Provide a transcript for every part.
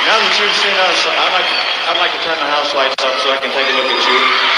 Now that you've seen us, I'd like to turn the house lights up so I can take a look at you.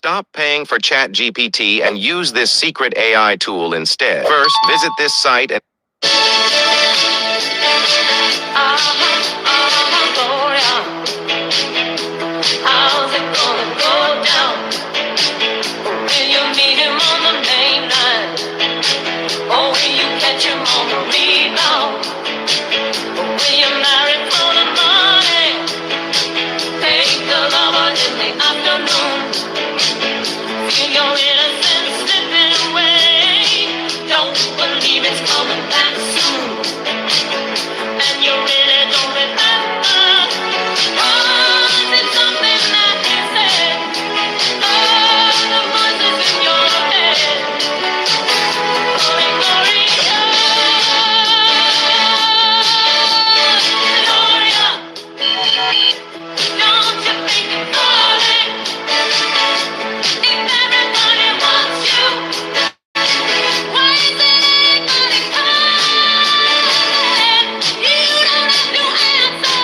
stop paying for ChatGPT and use this secret AI tool instead. First, visit this site and how's it gonna go down? Will you meet him on the main line? Or will you catch him on the rebound? Will you marry for the money? Take the lover in the afternoon. Feel your innocence slipping away. Don't believe it's coming back soon. And you really don't remember. Was it something that he said? Oh, the voices in your head. Glory, glory, Gloria. Don't you think you're falling? If everybody wants you, why isn't anybody calling? You don't have to answer.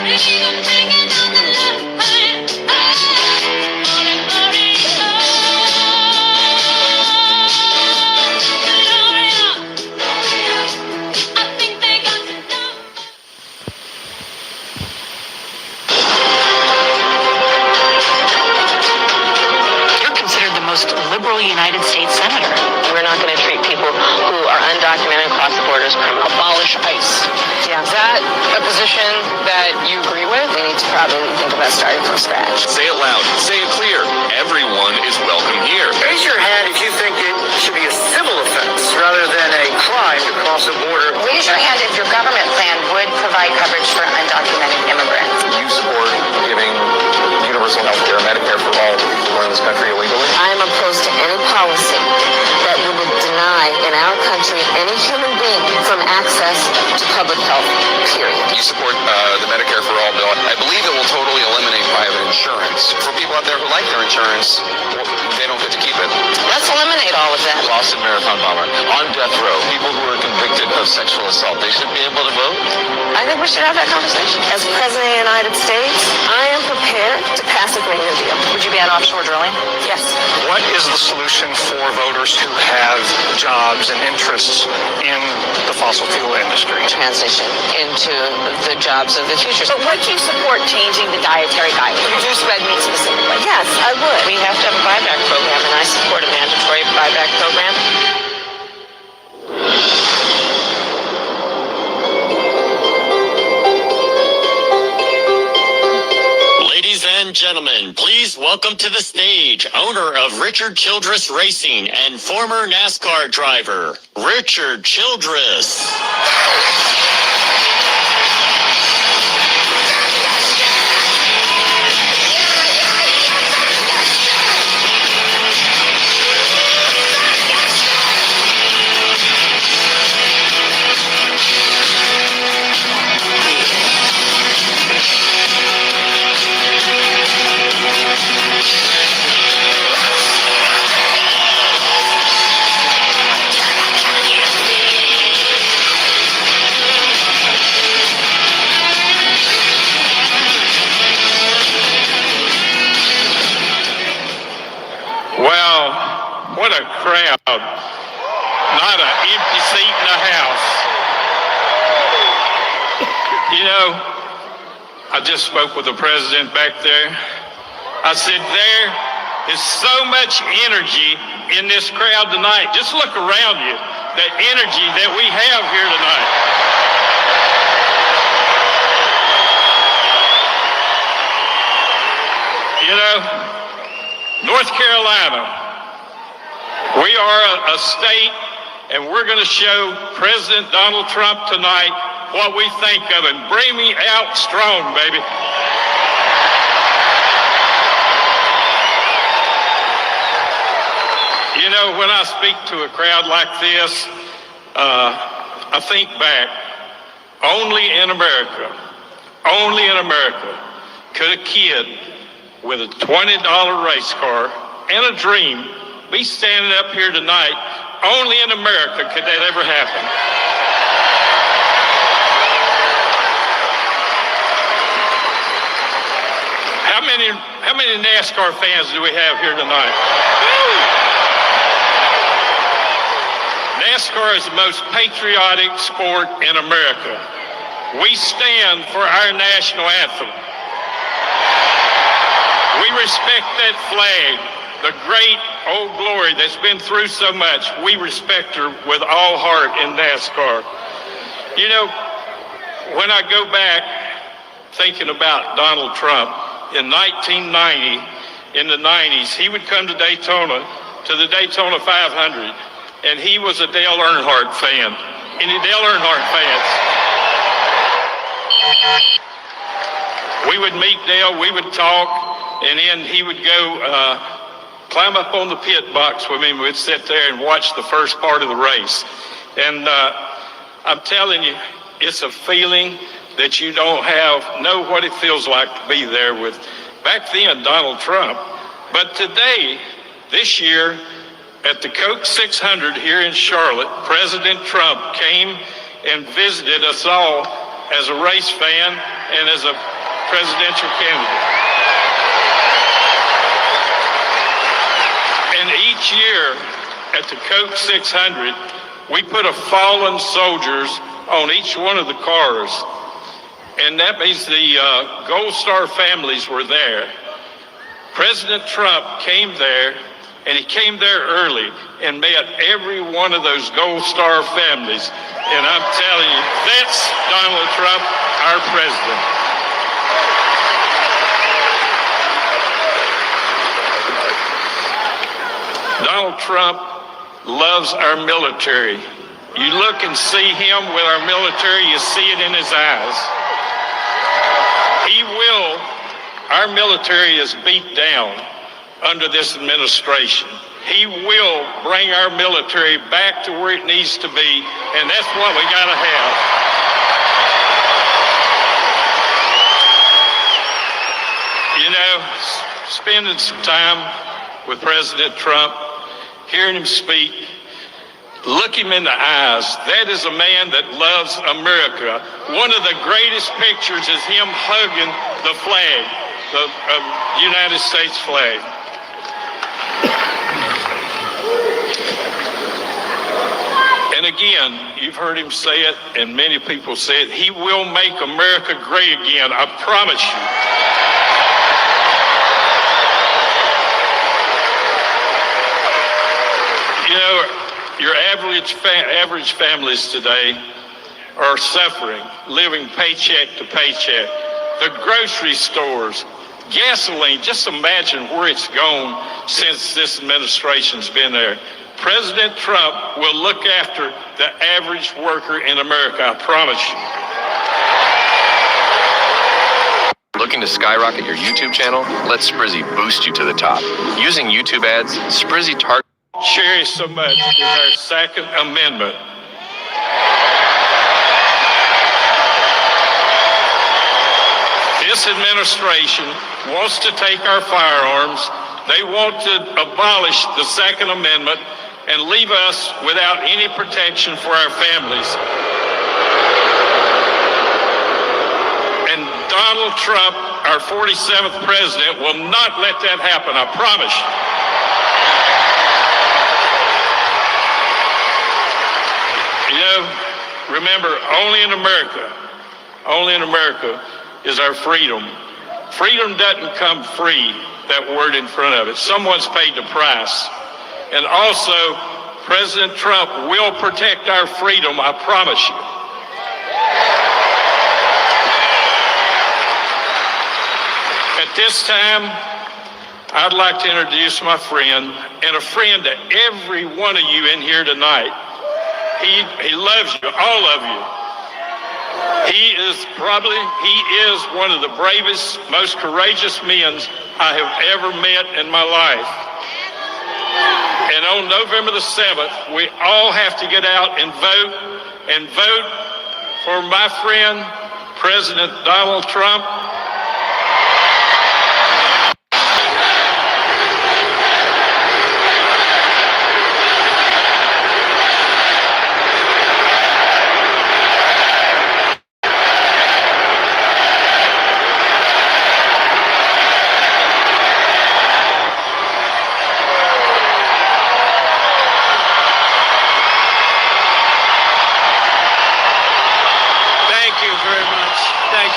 Leave them hanging on the line. Glory, glory, Gloria. I think they got your number. You're considered the most liberal United States senator. We're not going to treat people who are undocumented across the border as criminals. Abolish ICE. Yeah. Is that a position that you agree with? We need to probably think about starting from scratch. say it loud, say it clear. Everyone is welcome here. Raise your hand if you think it should be a civil offense rather than a crime to cross a border. Raise your hand if your government plan would provide coverage for undocumented immigrants. You support giving universal health care, Medicare for all people who are in this country illegally? I am opposed to any policy that would deny in our country any human being from access to public health, period. You support the Medicare for all bill. I believe it will totally eliminate private insurance. For people out there who like their insurance, well, they don't get to keep it. Let's eliminate all of that. Boston Marathon bomber on death row. People who are convicted of sexual assault, they should be able to vote. I think we should have that conversation. As President of the United States, I am prepared to pass a Green New Deal. Would you ban offshore drilling? Yes. What is the solution for voters who have jobs and interests in the fossil fuel industry? Transition into the jobs of the future. But would you support changing the dietary guidelines? Reduce red meat specifically? Yes, I would. We have to have a buyback program, and I support a mandatory buyback program. Ladies and gentlemen, please welcome to the stage owner of Richard Childress Racing and former NASCAR driver, Richard Childress. Well, what a crowd. Not an empty seat in the house. You know, I just spoke with the president back there. I said, there is so much energy in this crowd tonight. Just look around you, the energy that we have here tonight. You know, North Carolina, we are a state, and we're going to show President Donald Trump tonight what we think of him. Bring me out strong, baby. You know, when I speak to a crowd like this, I think back, only in America could a kid with a $20 race car and a dream be standing up here tonight. Only in America could that ever happen. How many NASCAR fans do we have here tonight? NASCAR is the most patriotic sport in America. We stand for our national anthem. We respect that flag, the great Old Glory that's been through so much. We respect her with all heart in NASCAR. You know, when I go back thinking about Donald Trump, in 1990, in the 90s, he would come to Daytona, to the Daytona 500, and he was a Dale Earnhardt fan. Any Dale Earnhardt fans? We would meet Dale, we would talk, and then he would go climb up on the pit box with me. We'd sit there and watch the first part of the race. And I'm telling you, it's a feeling that you don't know what it feels like to be there with, back then, Donald Trump. But today, this year, at the Coke 600 here in Charlotte, President Trump came and visited us all as a race fan and as a presidential candidate. And each year at the Coke 600, we put a fallen soldiers on each one of the cars. And that means the Gold Star families were there. President Trump came there, and he came there early and met every one of those Gold Star families. And I'm telling you, that's Donald Trump, our president. Donald Trump loves our military. You look and see him with our military, you see it in his eyes. Our military is beat down under this administration. He will bring our military back to where it needs to be, and that's what we gotta have. You know, spending some time with President Trump, hearing him speak, look him in the eyes. That is a man that loves America. One of the greatest pictures is him hugging the flag, the United States flag. And again, you've heard him say it, and many people say it, he will make America great again, I promise you. You know, your average families today are suffering, living paycheck to paycheck. The grocery stores, gasoline, just imagine where it's gone since this administration's been there. President Trump will look after the average worker in America, I promise you. Looking to skyrocket your YouTube channel? Let Sprizzy boost you to the top. Using YouTube ads, Sprizzy targets Cherish so much is our Second Amendment. This administration wants to take our firearms. They want to abolish the Second Amendment and leave us without any protection for our families. And Donald Trump, our 47th president, will not let that happen, I promise you. You know, remember, only in America is our freedom. Freedom doesn't come free, that word in front of it. Someone's paid the price. And also, President Trump will protect our freedom, I promise you. At this time, I'd like to introduce my friend, and a friend to every one of you in here tonight. He loves you, all of you. He is one of the bravest, most courageous men I have ever met in my life. And on November the 7th, we all have to get out and vote for my friend, President Donald Trump.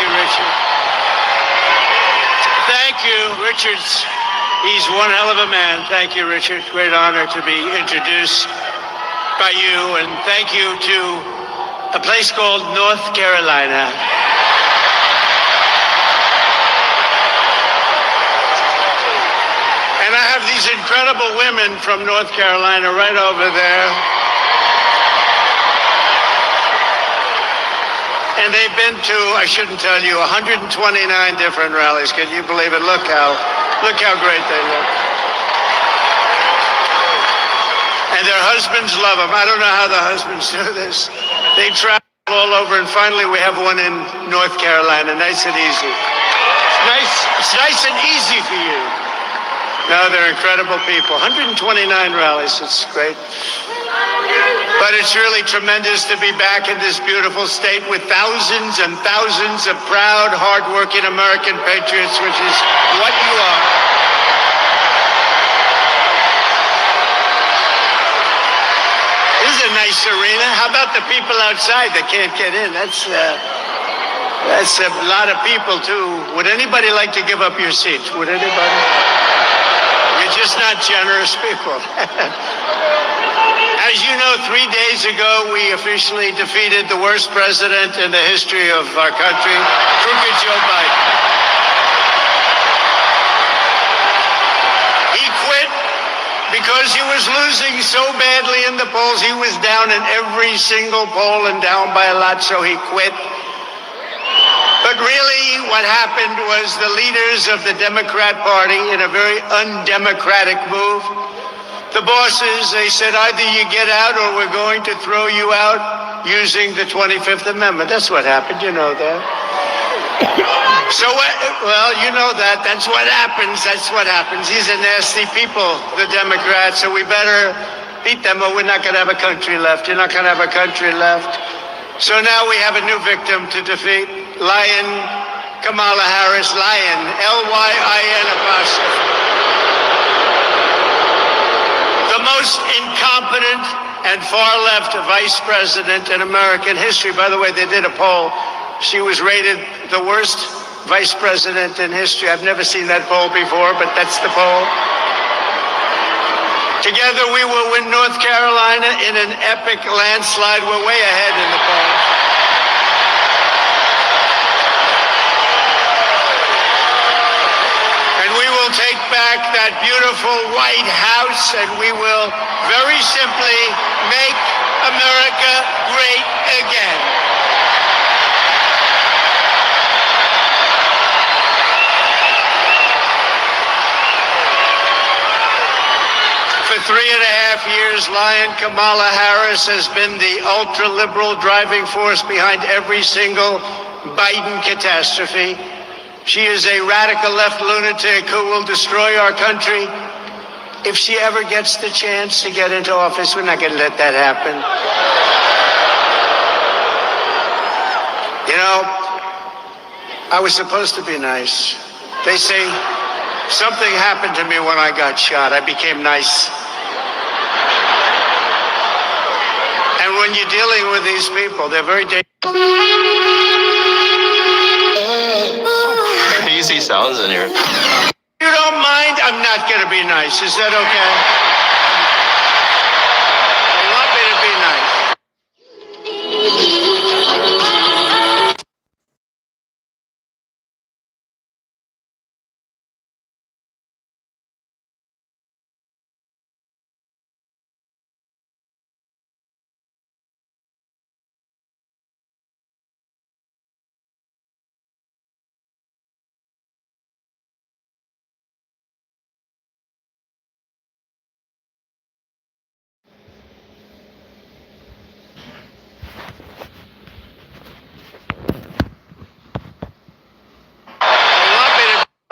you, Richard. Thank you, Richard's. He's one hell of a man. Thank you, Richard. Great honor to be introduced by you, and thank you to a place called North Carolina. And I have these incredible women from North Carolina right over there. And they've been to, I shouldn't tell you, 129 different rallies. Can you believe it? Look how great they look. And their husbands love them. I don't know how the husbands do this. They travel all over, and finally we have one in North Carolina, nice and easy. It's nice and easy for you. No, they're incredible people. 129 rallies, it's great. But it's really tremendous to be back in this beautiful state with thousands and thousands of proud, hardworking American patriots, which is what you are. This is a nice arena. How about the people outside that can't get in? That's a lot of people, too. Would anybody like to give up your seats? Would anybody? You're just not generous people. As you know, 3 days ago, we officially defeated the worst president in the history of our country, crooked Joe Biden. He quit because he was losing so badly in the polls. He was down in every single poll and down by a lot, so he quit. But really, what happened was the leaders of the Democrat Party, in a very undemocratic move, the bosses, they said, either you get out or we're going to throw you out using the 25th Amendment. That's what happened. You know that. So, well, you know that. That's what happens. That's what happens. These are nasty people, the Democrats, so we better beat them or we're not going to have a country left. You're not going to have a country left. So now we have a new victim to defeat. Lion Kamala Harris. Lion. L-Y-I-N apostrophe. The most incompetent and far-left vice president in American history. By the way, they did a poll. She was rated the worst vice president in history. I've never seen that poll before, but that's the poll. Together, we will win North Carolina in an epic landslide. We're way ahead in the poll. Take back that beautiful White House, and we will very simply make America great again. For 3.5 years, Lion Kamala Harris has been the ultra-liberal driving force behind every single Biden catastrophe. She is a radical left lunatic who will destroy our country. If she ever gets the chance to get into office, we're not going to let that happen. You know, I was supposed to be nice. They say something happened to me when I got shot. I became nice. And when you're dealing with these people, they're very dangerous. Easy sounds in here. You don't mind? I'm not going to be nice. Is that okay? You want me to be nice?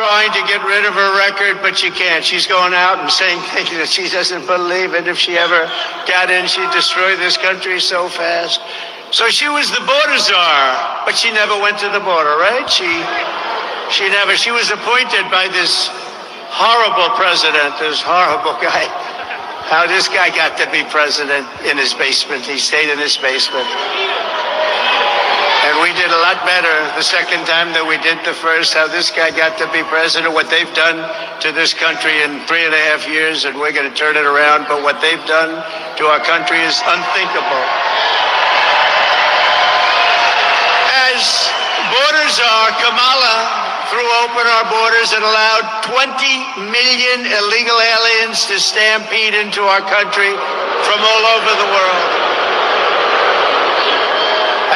Trying to get rid of her record, but she can't. She's going out and saying things that she doesn't believe, and if she ever got in, she'd destroy this country so fast. So she was the border czar, but she never went to the border, right? She was appointed by this horrible president, this horrible guy. How this guy got to be president in his basement. He stayed in his basement. And we did a lot better the second time than we did the first. How this guy got to be president, what they've done to this country in 3.5 years, and we're going to turn it around. But what they've done to our country is unthinkable. As borders are, Kamala threw open our borders and allowed 20 million illegal aliens to stampede into our country from all over the world.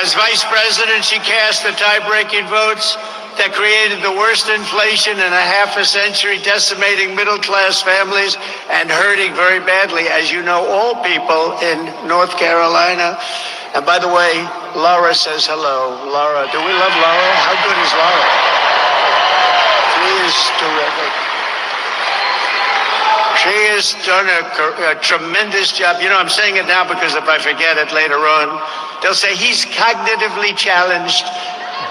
As vice president, she cast the tie-breaking votes that created the worst inflation in a half a century, decimating middle-class families and hurting very badly, as you know, all people in North Carolina. And by the way, Laura says hello. Laura, do we love Laura? How good is Laura? She is terrific. She has done a tremendous job. You know, I'm saying it now because if I forget it later on, they'll say he's cognitively challenged.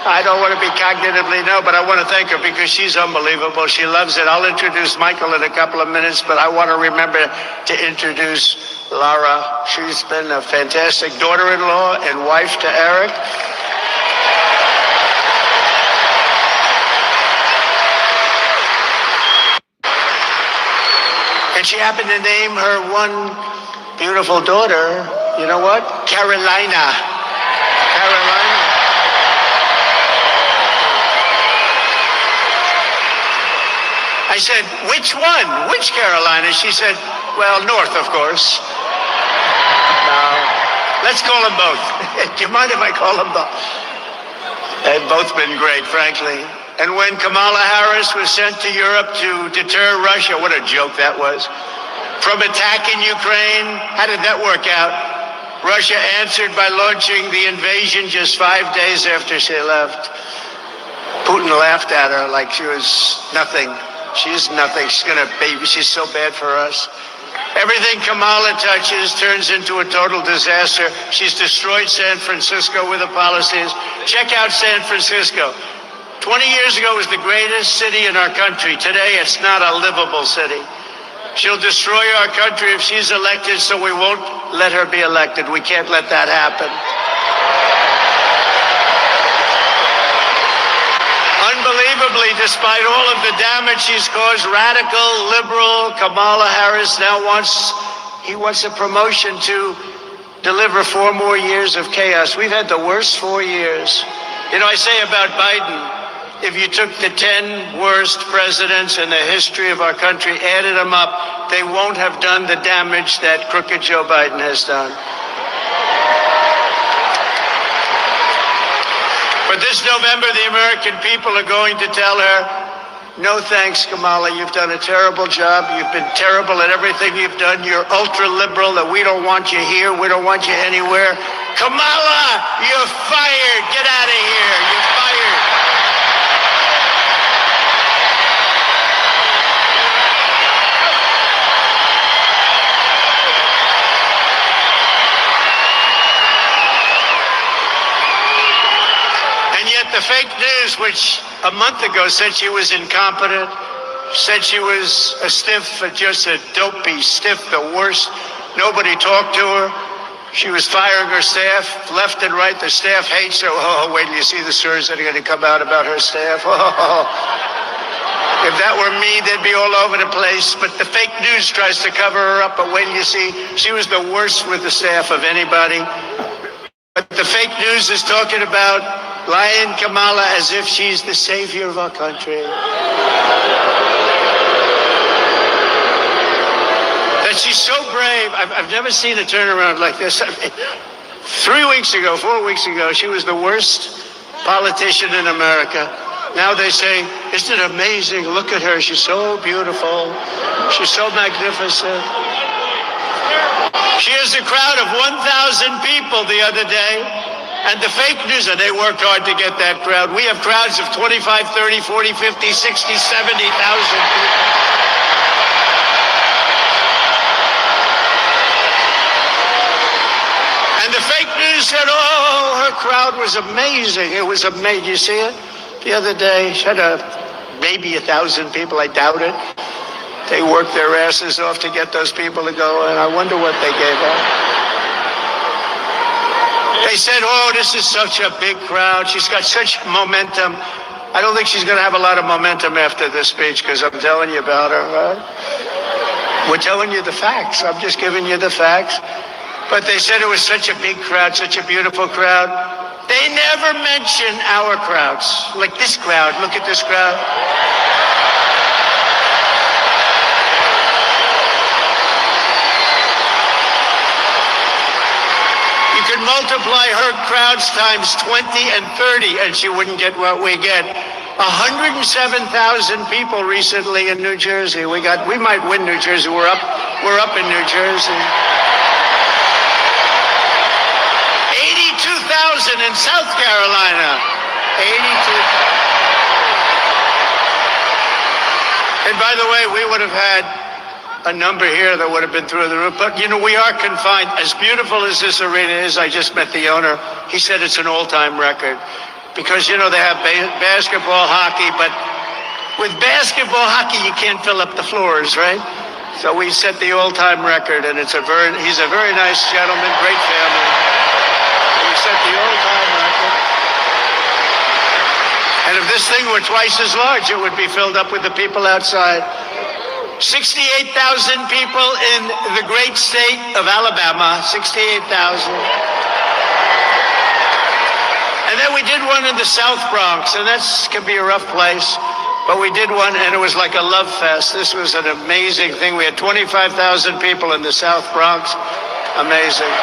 I don't want to be cognitively, no, but I want to thank her because she's unbelievable. She loves it. I'll introduce Michael in a couple of minutes, but I want to remember to introduce Laura. She's been a fantastic daughter-in-law and wife to Eric. And she happened to name her one beautiful daughter, you know what? Carolina. Carolina. I said, which one? Which Carolina? She said, well, North, of course. No, let's call them both. Do you mind if I call them both? They've both been great, frankly. And when Kamala Harris was sent to Europe to deter Russia, what a joke that was, from attacking Ukraine, how did that work out? Russia answered by launching the invasion just 5 days after she left. Putin laughed at her like she was nothing. She's nothing. She's so bad for us. Everything Kamala touches turns into a total disaster. She's destroyed San Francisco with her policies. Check out San Francisco. 20 years ago, it was the greatest city in our country. Today, it's not a livable city. She'll destroy our country if she's elected, so we won't let her be elected. We can't let that happen. Unbelievably, despite all of the damage she's caused, radical, liberal Kamala Harris now wants a promotion to deliver 4 more years of chaos. We've had the worst 4 years. You know, I say about Biden, if you took the 10 worst presidents in the history of our country, added them up, they won't have done the damage that crooked Joe Biden has done. But this November, the American people are going to tell her, no thanks, Kamala. You've done a terrible job. You've been terrible at everything you've done. You're ultra-liberal, that we don't want you here. We don't want you anywhere. Kamala, you're fired. Get out of here. You're fired. The fake news, which a month ago said she was incompetent, said she was a stiff, just a dopey stiff, the worst. Nobody talked to her. She was firing her staff left and right. The staff hates her. Oh, wait till you see the stories that are going to come out about her staff. Oh, if that were me, they'd be all over the place. But the fake news tries to cover her up. But wait till you see, she was the worst with the staff of anybody. But the fake news is talking about lying Kamala as if she's the savior of our country. That she's so brave. I've never seen a turnaround like this. I mean, 4 weeks ago, she was the worst politician in America. Now they say, isn't it amazing? Look at her. She's so beautiful. She's so magnificent. She has a crowd of 1,000 people the other day. And the fake news, and they worked hard to get that crowd. We have crowds of 25, 30, 40, 50, 60, 70,000 people. And the fake news said, oh, her crowd was amazing. It was amazing. You see it? The other day, she had maybe 1,000 people. I doubt it. They worked their asses off to get those people to go, and I wonder what they gave up. They said, oh, this is such a big crowd. She's got such momentum. I don't think she's going to have a lot of momentum after this speech because I'm telling you about her, right? We're telling you the facts. I'm just giving you the facts. But they said it was such a big crowd, such a beautiful crowd. They never mention our crowds. Like this crowd. Look at this crowd. You could multiply her crowds times 20 and 30 and she wouldn't get what we get. 107,000 people recently in New Jersey. We might win New Jersey. We're up in New Jersey. 82,000 in South Carolina. 82. And by the way, we would have had a number here that would have been through the roof. But, you know, we are confined. As beautiful as this arena is, I just met the owner. He said it's an all-time record. Because, you know, they have basketball, hockey, but with basketball, hockey, you can't fill up the floors, right? So we set the all-time record, and he's a very nice gentleman, great family. We set the all-time record. And if this thing were twice as large, it would be filled up with the people outside. 68,000 people in the great state of Alabama, 68,000. And then we did one in the South Bronx, and that can be a rough place, but we did one, and it was like a love fest. This was an amazing thing. We had 25,000 people in the South Bronx. Amazing.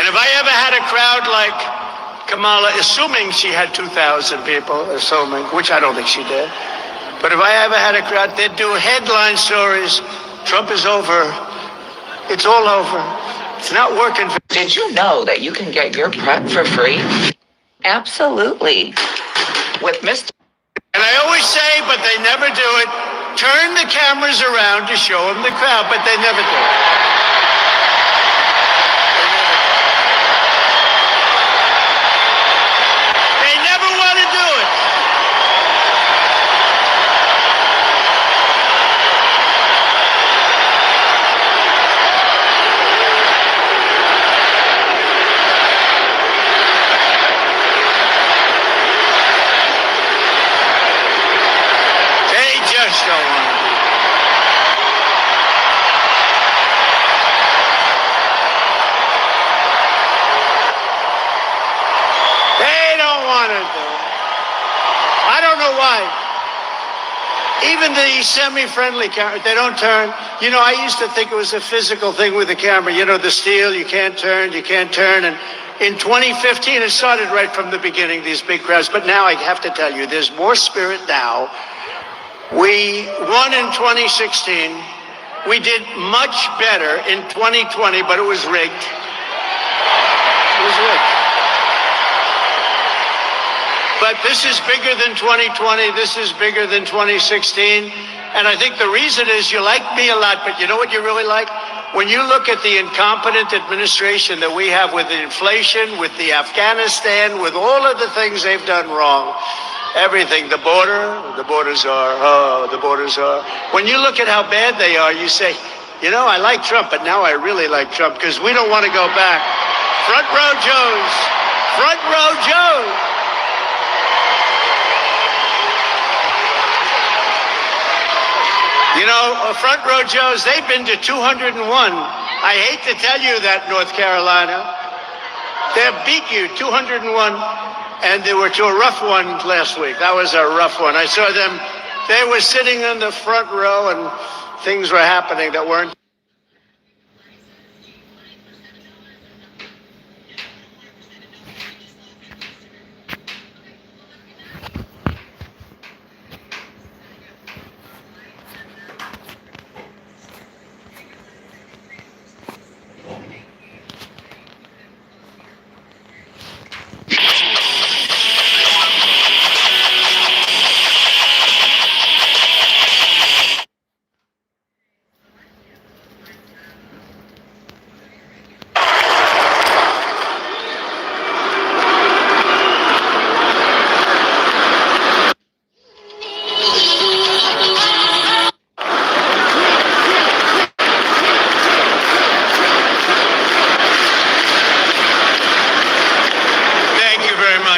And if I ever had a crowd like Kamala, assuming she had 2,000 people, which I don't think she did, but if I ever had a crowd, they'd do headline stories. Trump is over. It's all over. It's not working. Did you know that you can get your prep for free? Absolutely. With Mr. And I always say, but they never do it, turn the cameras around to show them the crowd, but they never do it. They never want to do it. Just don't want to. They don't want to do it. I don't know why. Even the semi-friendly camera, they don't turn. You know, I used to think it was a physical thing with the camera. You know, the steel, you can't turn. And in 2015, it started right from the beginning, these big crowds. But now I have to tell you, there's more spirit now. We won in 2016. We did much better in 2020, but it was rigged. It was rigged. But this is bigger than 2020. This is bigger than 2016. And I think the reason is you like me a lot, but you know what you really like? When you look at the incompetent administration that we have with the inflation, with the Afghanistan, with all of the things they've done wrong, everything, the borders are. When you look at how bad they are, you say, you know, I like Trump, but now I really like Trump because we don't want to go back. Front row Joes. Front row Joes. You know, front row Joes, they've been to 201. I hate to tell you that, North Carolina. They'll beat you 201. And they were to a rough one last week. That was a rough one. I saw them. They were sitting in the front row and things were happening that weren't.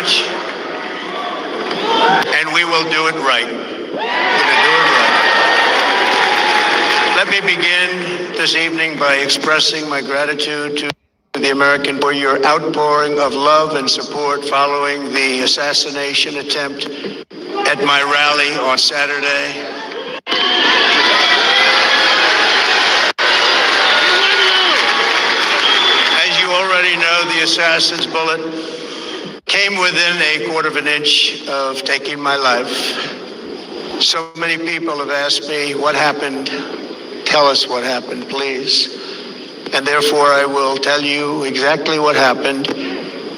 march, and we will do it right. We're gonna do it right. Let me begin this evening by expressing my gratitude to the American for your outpouring of love and support following the assassination attempt at my rally on Saturday. As you already know, the assassin's bullet came within a quarter of an inch of taking my life. So many people have asked me, what happened? Tell us what happened, please. And therefore, I will tell you exactly what happened.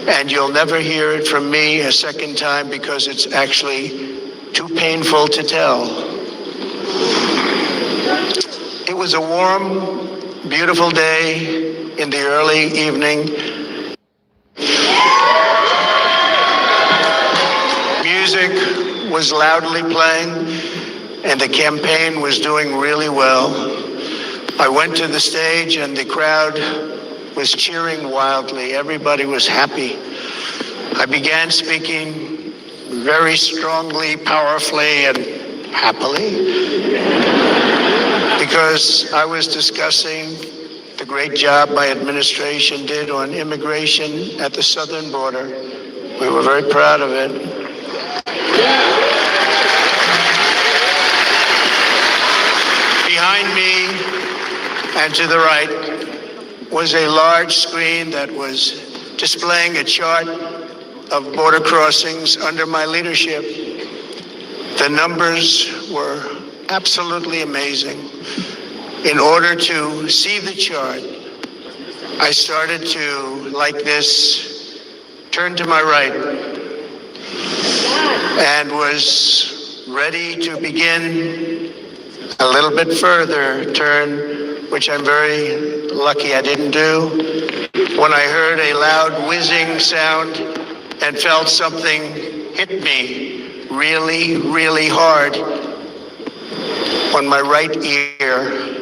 And you'll never hear it from me a second time because it's actually too painful to tell. It was a warm, beautiful day in the early evening. Music was loudly playing, and the campaign was doing really well. I went to the stage, and the crowd was cheering wildly. Everybody was happy. I began speaking very strongly, powerfully, and happily, because I was discussing the great job my administration did on immigration at the southern border. We were very proud of it. Behind me and to the right was a large screen that was displaying a chart of border crossings under my leadership. The numbers were absolutely amazing. In order to see the chart, I started to, like this, turn to my right and was ready to begin a little bit further turn, which I'm very lucky I didn't do, when I heard a loud whizzing sound and felt something hit me really, really hard on my right ear.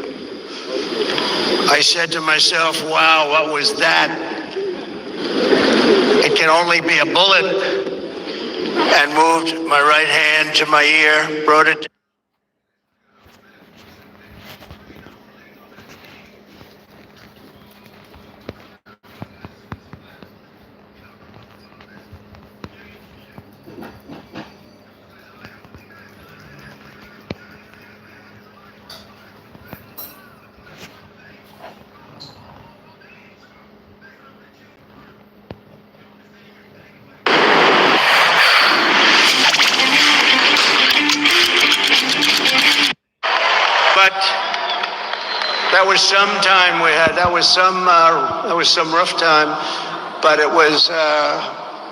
I said to myself, wow, what was that? It can only be a bullet. And moved my right hand to my ear, brought it. But that was some time we had. That was some rough time, but it was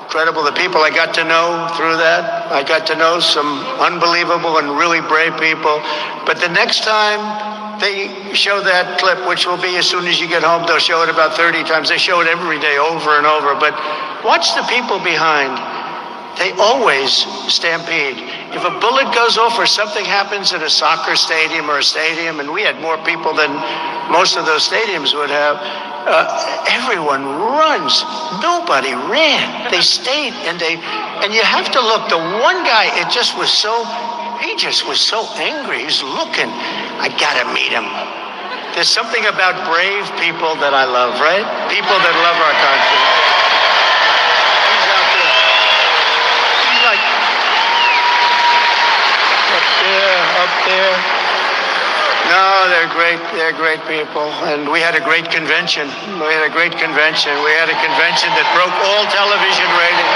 incredible. The people I got to know through that, I got to know some unbelievable and really brave people. But the next time they show that clip, which will be as soon as you get home, they'll show it about 30 times. They show it every day over and over. But watch the people behind. They always stampede. If a bullet goes off or something happens at a soccer stadium or a stadium, and we had more people than most of those stadiums would have, everyone runs. Nobody ran. They stayed, and you have to look. The one guy, he just was so angry. He's looking. I gotta meet him. There's something about brave people that I love, right? People that love our country. Up there. No, they're great. They're great people. And we had a great convention. We had a convention that broke all television ratings.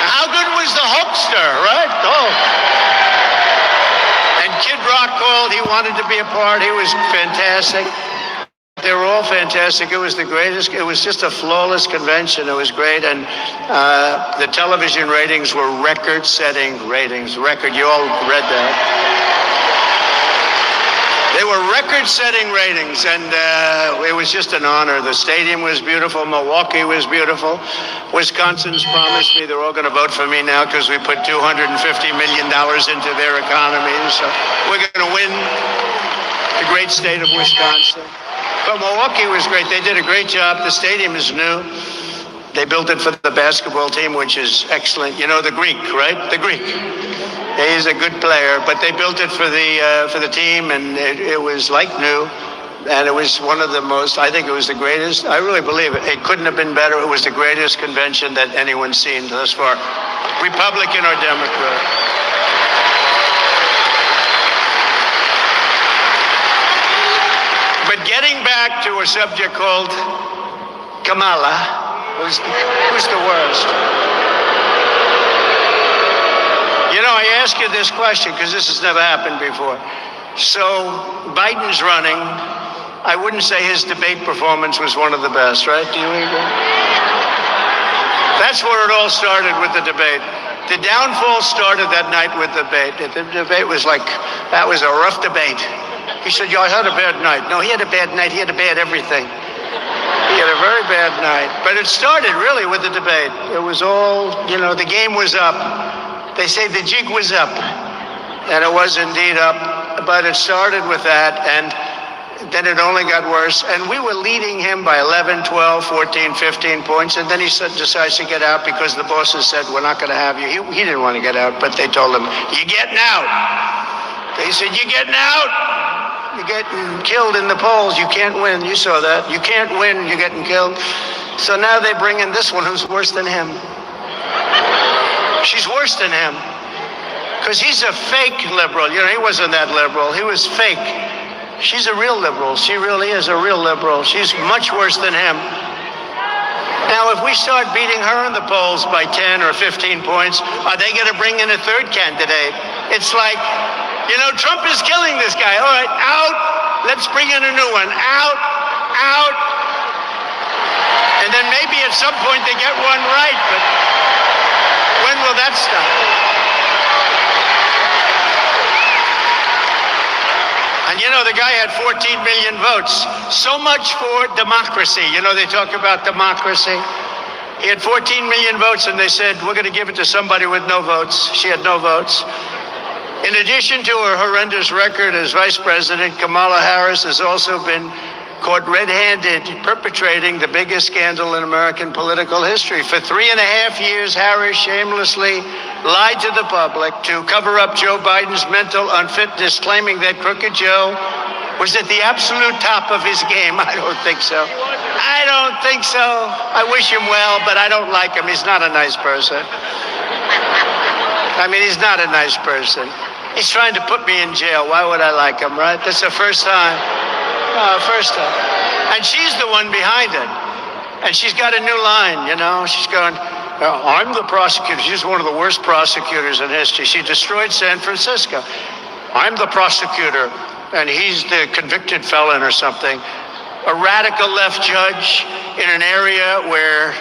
How good was the Hulkster, right? Oh. And Kid Rock called. He wanted to be a part. He was fantastic. They were all fantastic. It was the greatest. It was just a flawless convention. It was great. And the television ratings were record-setting ratings. You all read that. They were record-setting ratings, and it was just an honor. The stadium was beautiful. Milwaukee was beautiful. Wisconsin's promised me they're all going to vote for me now because we put $250 million into their economy. So we're going to win the great state of Wisconsin. But Milwaukee was great. They did a great job. The stadium is new. They built it for the basketball team, which is excellent. You know the Greek, right? The Greek. He's a good player, but they built it for the team, and it was like new. And it was one of the most, I think it was the greatest, I really believe it. It couldn't have been better. It was the greatest convention that anyone's seen thus far. Republican or Democrat. But getting back to a subject called Kamala, who's the worst? You know, I ask you this question because this has never happened before. So Biden's running. I wouldn't say his debate performance was one of the best, right? Do you agree? That's where it all started with the debate. The downfall started that night with the debate. The debate was like, that was a rough debate. He said, yeah, I had a bad night. No, he had a bad night. He had a bad everything. He had a very bad night. But it started really with the debate. It was all, you know, the game was up. They say the jig was up. And it was indeed up. But it started with that. And then it only got worse. And we were leading him by 11, 12, 14, 15 points. And then he decides to get out because the bosses said, we're not going to have you. He didn't want to get out, but they told him, you're getting out. They said, you're getting out. You're getting killed in the polls. You can't win. You saw that. You can't win. You're getting killed. So now they bring in this one who's worse than him. She's worse than him. Because he's a fake liberal. You know, he wasn't that liberal. He was fake. She's a real liberal. She really is a real liberal. She's much worse than him. Now, if we start beating her in the polls by 10 or 15 points, are they going to bring in a third candidate? It's like, you know, Trump is killing this guy. All right, out. Let's bring in a new one. Out, out. And then maybe at some point they get one right, but when will that stop? And you know, the guy had 14 million votes. So much for democracy. You know, they talk about democracy. He had 14 million votes, and they said, we're going to give it to somebody with no votes. She had no votes. In addition to her horrendous record as vice president, Kamala Harris has also been caught red-handed perpetrating the biggest scandal in American political history. For 3.5 years, Harris shamelessly lied to the public to cover up Joe Biden's mental unfitness, claiming that Crooked Joe was at the absolute top of his game. I don't think so. I don't think so. I wish him well, but I don't like him. He's not a nice person. I mean, he's not a nice person. He's trying to put me in jail. Why would I like him, right? That's the first time. First time. And she's the one behind it. And she's got a new line, you know. She's going, I'm the prosecutor. She's one of the worst prosecutors in history. She destroyed San Francisco. I'm the prosecutor, and he's the convicted felon or something. A radical left judge in an area where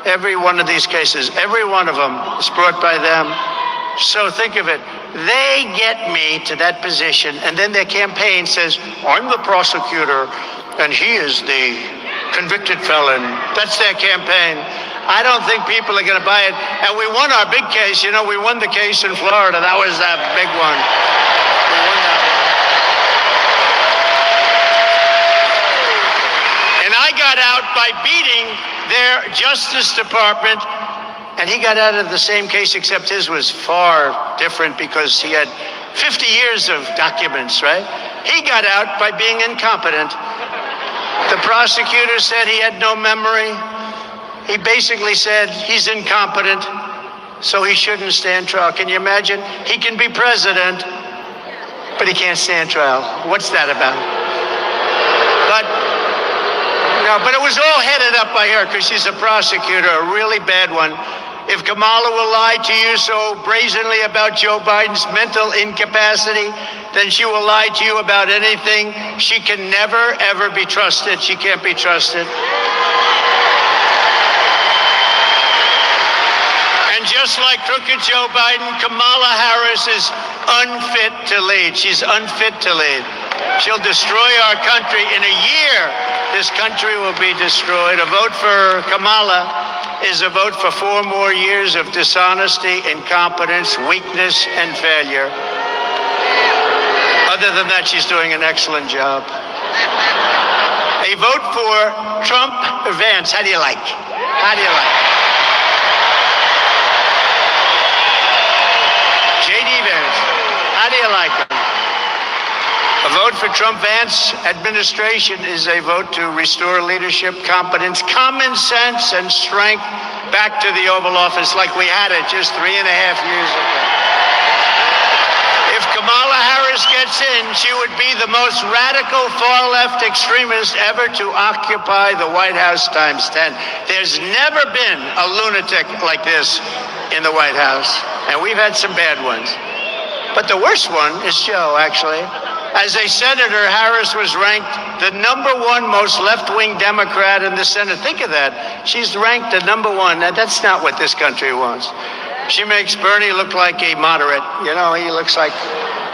every one of these cases, every one of them is brought by them. So think of it. They get me to that position, and then their campaign says, I'm the prosecutor, and he is the convicted felon. That's their campaign. I don't think people are going to buy it. And we won our big case. You know, we won the case in Florida. That was that big one. We won that one. And I got out by beating their Justice Department. And he got out of the same case, except his was far different because he had 50 years of documents, right? He got out by being incompetent. The prosecutor said he had no memory. He basically said he's incompetent, so he shouldn't stand trial. Can you imagine? He can be president, but he can't stand trial. What's that about? But it was all headed up by her because she's a prosecutor, a really bad one. If Kamala will lie to you so brazenly about Joe Biden's mental incapacity, then she will lie to you about anything. She can never, ever be trusted. She can't be trusted. And just like crooked Joe Biden, Kamala Harris is unfit to lead. She's unfit to lead. She'll destroy our country. In a year, this country will be destroyed. A vote for Kamala is a vote for 4 more years of dishonesty, incompetence, weakness, and failure. Other than that, she's doing an excellent job. A vote for Trump, Vance, how do you like? How do you like it? J.D. Vance, how do you like it? A vote for Trump-Vance administration is a vote to restore leadership, competence, common sense, and strength back to the Oval Office like we had it just 3.5 years ago. If Kamala Harris gets in, she would be the most radical far-left extremist ever to occupy the White House times 10. There's never been a lunatic like this in the White House, and we've had some bad ones. But the worst one is Joe, actually. As a senator, Harris was ranked the #1 most left-wing Democrat in the Senate. Think of that. She's ranked the #1. Now, that's not what this country wants. She makes Bernie look like a moderate. You know, he looks like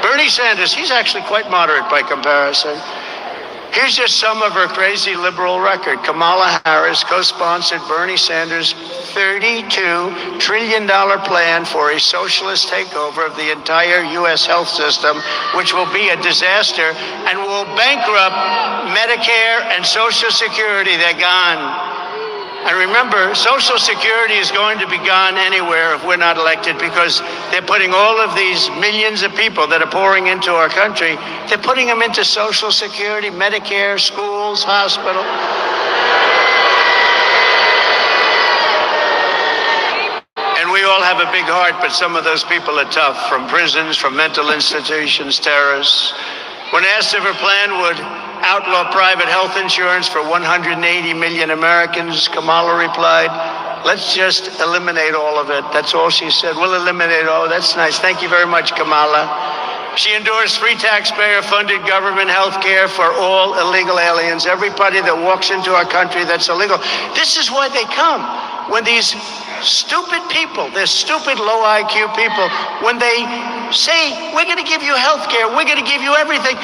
Bernie Sanders. He's actually quite moderate by comparison. Here's just some of her crazy liberal record. Kamala Harris co-sponsored Bernie Sanders' $32 trillion plan for a socialist takeover of the entire U.S. health system, which will be a disaster and will bankrupt Medicare and Social Security. They're gone. And remember, Social Security is going to be gone anywhere if we're not elected, because they're putting all of these millions of people that are pouring into our country, they're putting them into Social Security, Medicare, schools, hospital. And we all have a big heart, but some of those people are tough, from prisons, from mental institutions, terrorists. When asked if her plan would outlaw private health insurance for 180 million Americans, Kamala replied, "Let's just eliminate all of it." That's all she said. We'll eliminate all. That's nice. Thank you very much, Kamala. She endorsed free taxpayer-funded government health care for all illegal aliens, everybody that walks into our country that's illegal. This is why they come. When these stupid people, they're stupid, low IQ people, when they say, we're going to give you health care, we're going to give you everything,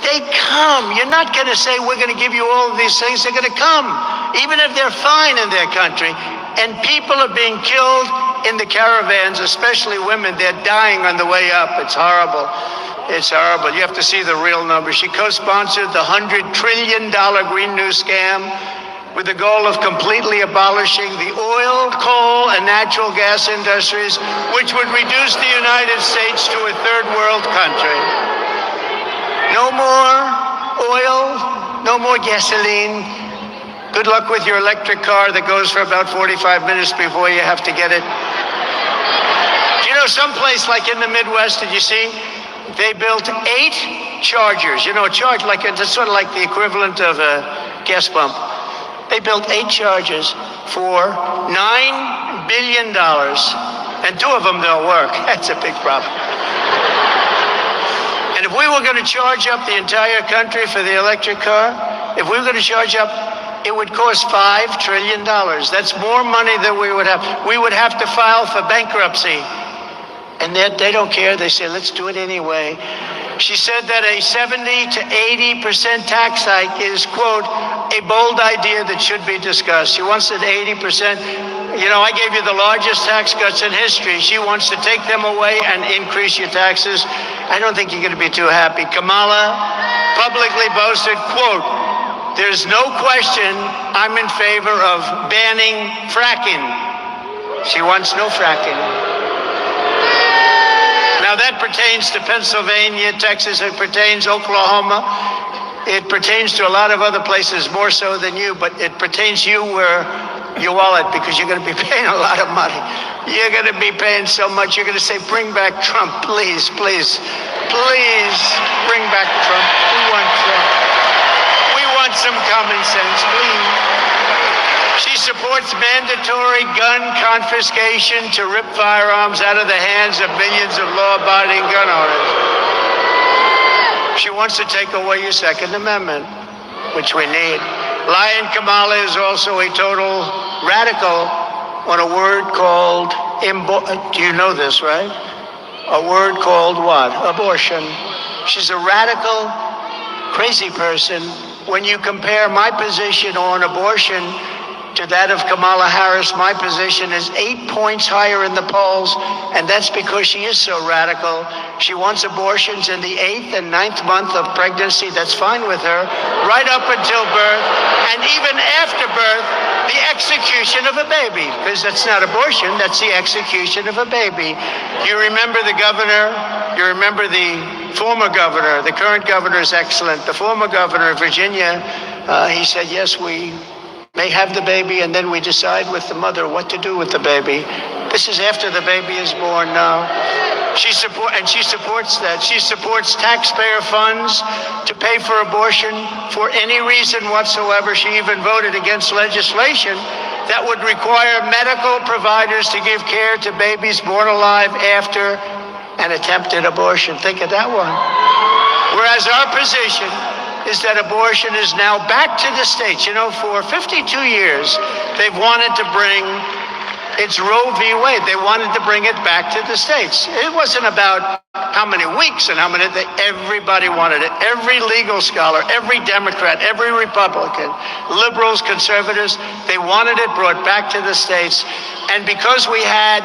they come. You're not going to say, we're going to give you all of these things. They're going to come, even if they're fine in their country. And people are being killed in the caravans, especially women. They're dying on the way up. It's horrible. It's horrible. You have to see the real numbers. She co-sponsored the $100 trillion Green New scam with the goal of completely abolishing the oil, coal, and natural gas industries, which would reduce the United States to a third world country. No more oil, no more gasoline. Good luck with your electric car that goes for about 45 minutes before you have to get it. You know, someplace like in the Midwest, did you see? They built 8 chargers. You know, a charge like it's sort of like the equivalent of a gas pump. They built 8 chargers for $9 billion, and 2 of them don't work. That's a big problem. And if we were going to charge up the entire country for the electric car, if we were going to charge up, it would cost $5 trillion. That's more money than we would have. We would have to file for bankruptcy. And they don't care. They say, let's do it anyway. She said that a 70 to 80% tax hike is, quote, a bold idea that should be discussed. She wants it 80%. You know, I gave you the largest tax cuts in history. She wants to take them away and increase your taxes. I don't think you're going to be too happy. Kamala publicly boasted, quote, "There's no question I'm in favor of banning fracking." She wants no fracking. Now that pertains to Pennsylvania, Texas, it pertains to Oklahoma. It pertains to a lot of other places more so than you, but it pertains to you where your wallet, because you're going to be paying a lot of money. You're going to be paying so much. You're going to say, bring back Trump, please, please, please bring back Trump. We want Trump. We want some common sense, please. She supports mandatory gun confiscation to rip firearms out of the hands of millions of law-abiding gun owners. She wants to take away your Second Amendment, which we need. Lion Kamala is also a total radical on a word called, do you know this, right? A word called what? Abortion. She's a radical, crazy person. When you compare my position on abortion to that of Kamala Harris. My position is 8 points higher in the polls, and that's because she is so radical. She wants abortions in the 8th and 9th month of pregnancy. That's fine with her, right up until birth, and even after birth, the execution of a baby, because that's not abortion, that's the execution of a baby. You remember the governor, you remember the former governor, the current governor is excellent. The former governor of Virginia, he said, yes, we may have the baby, and then we decide with the mother what to do with the baby. This is after the baby is born now. She supports that. She supports taxpayer funds to pay for abortion for any reason whatsoever. She even voted against legislation that would require medical providers to give care to babies born alive after an attempted abortion. Think of that one. Whereas our position is that abortion is now back to the states. You know, for 52 years, they've wanted to bring, it's Roe v. Wade, they wanted to bring it back to the states. It wasn't about how many weeks and how many, everybody wanted it. Every legal scholar, every Democrat, every Republican, liberals, conservatives, they wanted it brought back to the states. And because we had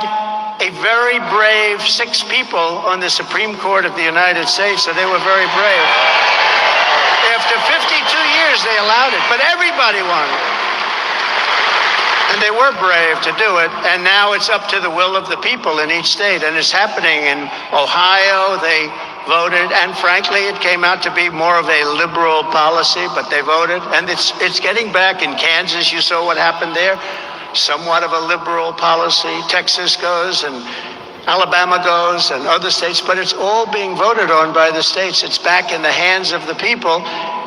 a very brave 6 people on the Supreme Court of the United States, so they were very brave. After 52 years, they allowed it, but everybody wanted it. And they were brave to do it, and now it's up to the will of the people in each state, and it's happening in Ohio. They voted, and frankly, it came out to be more of a liberal policy, but they voted, and it's getting back. In Kansas, you saw what happened there, somewhat of a liberal policy. Texas goes, and Alabama goes, and other states, but it's all being voted on by the states. It's back in the hands of the people,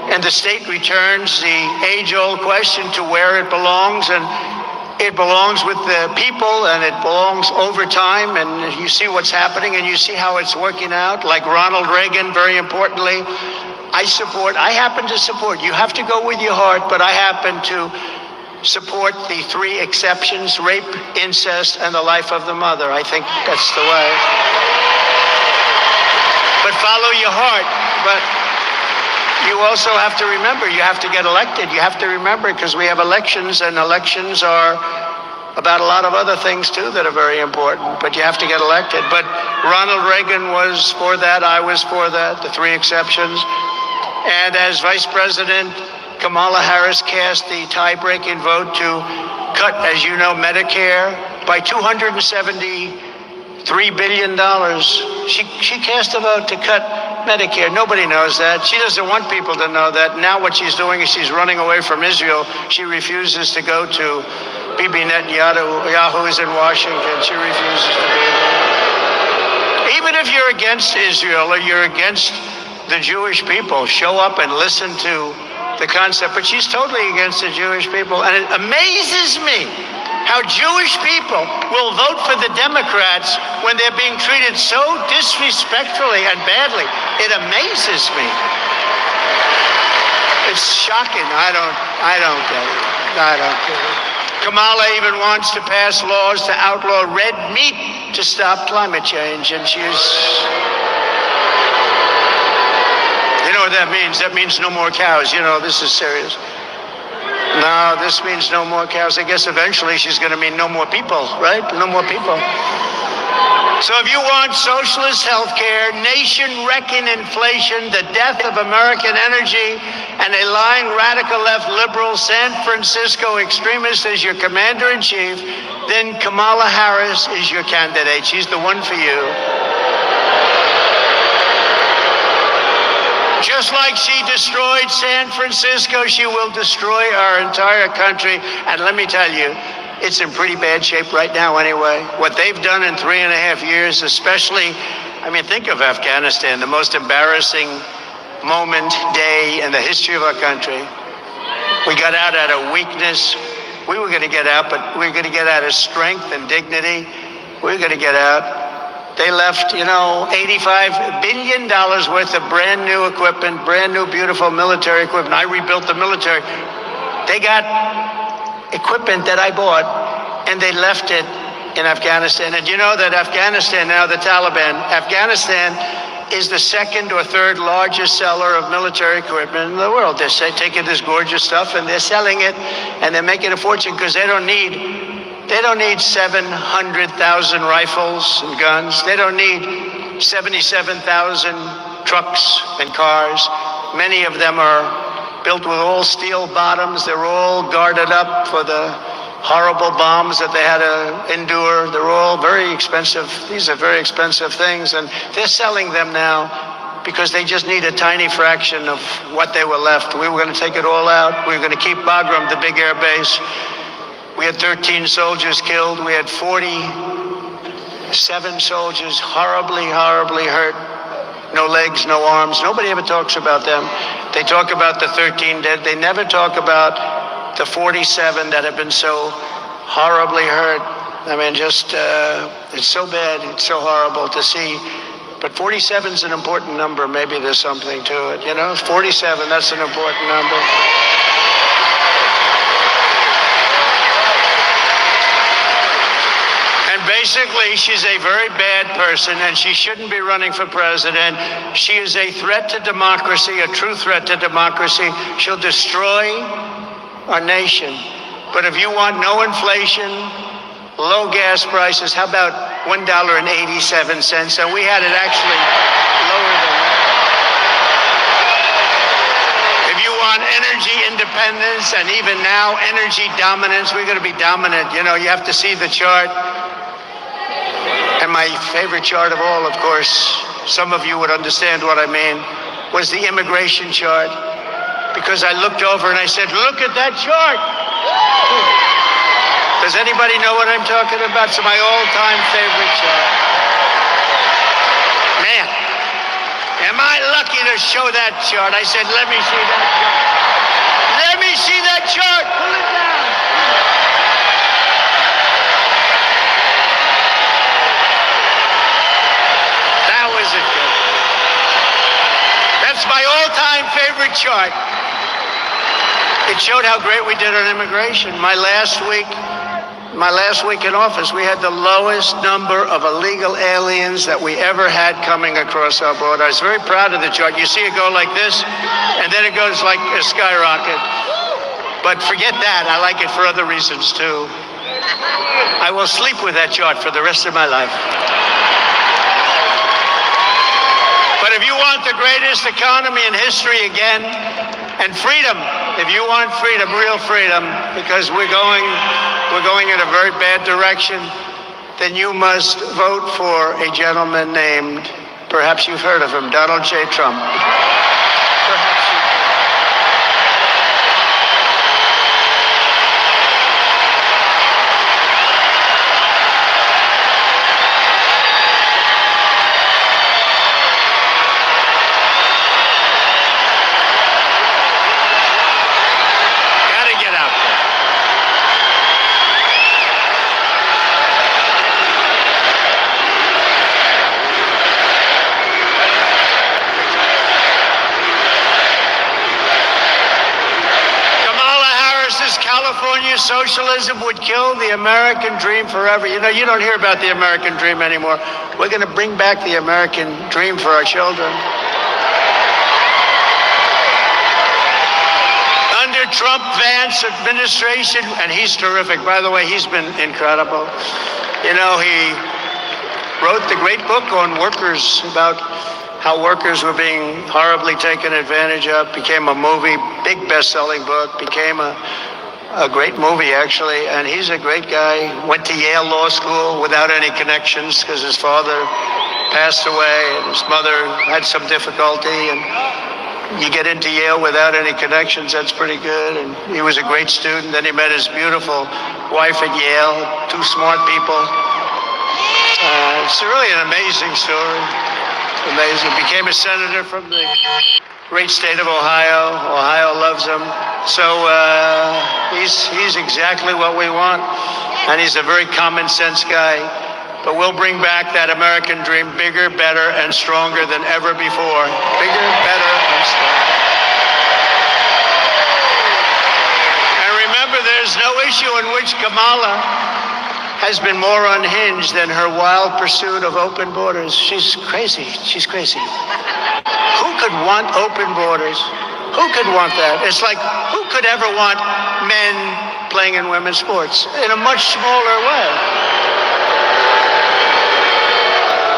and the state returns the age-old question to where it belongs, and it belongs with the people, and it belongs over time, and you see what's happening, and you see how it's working out. Like Ronald Reagan, very importantly, I happen to support, you have to go with your heart, but I happen to support the 3 exceptions: rape, incest, and the life of the mother. I think that's the way. But follow your heart. But you also have to remember, you have to get elected. You have to remember, because we have elections, and elections are about a lot of other things too that are very important, but you have to get elected. But Ronald Reagan was for that, I was for that, the 3 exceptions. And as Vice President, Kamala Harris cast the tie-breaking vote to cut, as you know, Medicare by $273 billion. She cast a vote to cut Medicare. Nobody knows that. She doesn't want people to know that. Now what she's doing is she's running away from Israel. She refuses to go to Bibi Netanyahu is in Washington. She refuses to be there. Even if you're against Israel or you're against the Jewish people, show up and listen to the concept. But she's totally against the Jewish people. And it amazes me how Jewish people will vote for the Democrats when they're being treated so disrespectfully and badly. It amazes me. It's shocking. I don't get it. I don't get it. Kamala even wants to pass laws to outlaw red meat to stop climate change, and she's... You know what that means? That means no more cows. You know, this is serious. No, this means no more cows. I guess eventually she's going to mean no more people, right? No more people. So if you want socialist health care, nation-wrecking inflation, the death of American energy, and a lying radical left liberal San Francisco extremist as your commander-in-chief, then Kamala Harris is your candidate. She's the one for you. Just like she destroyed San Francisco, she will destroy our entire country. And let me tell you, it's in pretty bad shape right now anyway. What they've done in 3.5 years, especially, I mean, think of Afghanistan, the most embarrassing moment, day in the history of our country. We got out of weakness. We were going to get out, but we were going to get out of strength and dignity. We were going to get out. They left, $85 billion worth of brand new equipment, brand new beautiful military equipment. I rebuilt the military. They got equipment that I bought, and they left it in Afghanistan. And you know that Afghanistan now, the Taliban, Afghanistan is the second or third largest seller of military equipment in the world. They're taking this gorgeous stuff and they're selling it and they're making a fortune because they don't need 700,000 rifles and guns. They don't need 77,000 trucks and cars. Many of them are built with all steel bottoms. They're all guarded up for the horrible bombs that they had to endure. They're all very expensive. These are very expensive things, and they're selling them now because they just need a tiny fraction of what they were left. We were going to take it all out. We were going to keep Bagram, the big air base. We had 13 soldiers killed. We had 47 soldiers horribly, horribly hurt. No legs, no arms. Nobody ever talks about them. They talk about the 13 dead. They never talk about the 47 that have been so horribly hurt. I mean, just, it's so bad. It's so horrible to see. But 47 is an important number. Maybe there's something to it. You know, 47, that's an important number. Basically, she's a very bad person, and she shouldn't be running for president. She is a threat to democracy, a true threat to democracy. She'll destroy our nation. But if you want no inflation, low gas prices, how about $1.87? And we had it actually lower than that. If you want energy independence and even now energy dominance, we're going to be dominant. You know, you have to see the chart. And my favorite chart of all, of course, some of you would understand what I mean, was the immigration chart. Because I looked over and I said, look at that chart. Does anybody know what I'm talking about? It's my all-time favorite chart. Man, am I lucky to show that chart? I said, let me see that chart. Let me see that chart. Pull it down. That's my all-time favorite chart. It showed how great we did on immigration. My last week in office, we had the lowest number of illegal aliens that we ever had coming across our border. I was very proud of the chart. You see it go like this, and then it goes like a skyrocket. But forget that. I like it for other reasons, too. I will sleep with that chart for the rest of my life. But if you want the greatest economy in history again, and freedom, if you want freedom, real freedom, because we're going in a very bad direction, then you must vote for a gentleman named, perhaps you've heard of him, Donald J. Trump. Perhaps you California socialism would kill the American dream forever. You know, you don't hear about the American dream anymore. We're going to bring back the American dream for our children. Under Trump Vance administration, and he's terrific. By the way, he's been incredible. You know, he wrote the great book on workers, about how workers were being horribly taken advantage of. Became a movie, big best-selling book, became a great movie, actually, and he's a great guy. Went to Yale Law School without any connections because his father passed away and his mother had some difficulty, and you get into Yale without any connections, that's pretty good. And he was a great student. Then he met his beautiful wife at Yale, two smart people. It's really an amazing story. Amazing. Became a senator from the great state of Ohio. Ohio loves him. So he's exactly what we want. And he's a very common sense guy. But we'll bring back that American dream bigger, better, and stronger than ever before. Bigger, better, and stronger. And remember, there's no issue in which Kamala has been more unhinged than her wild pursuit of open borders. She's crazy. She's crazy. Who could want open borders? Who could want that? It's like, who could ever want men playing in women's sports in a much smaller way?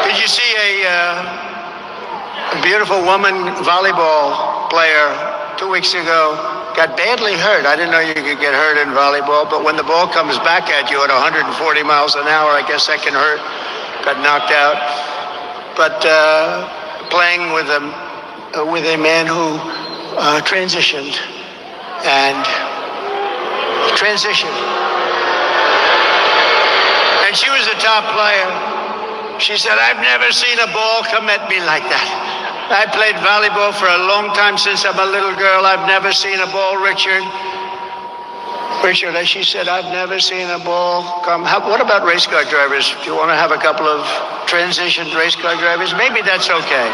Did you see a beautiful woman volleyball player 2 weeks ago got badly hurt? I didn't know you could get hurt in volleyball, but when the ball comes back at you at 140 miles an hour, I guess that can hurt. Got knocked out. But playing with a man who transitioned. And she was a top player. She said, I've never seen a ball come at me like that. I played volleyball for a long time since I'm a little girl. I've never seen a ball, Richard, as she said, I've never seen a ball come. What about race car drivers? Do you want to have a couple of transitioned race car drivers? Maybe that's okay.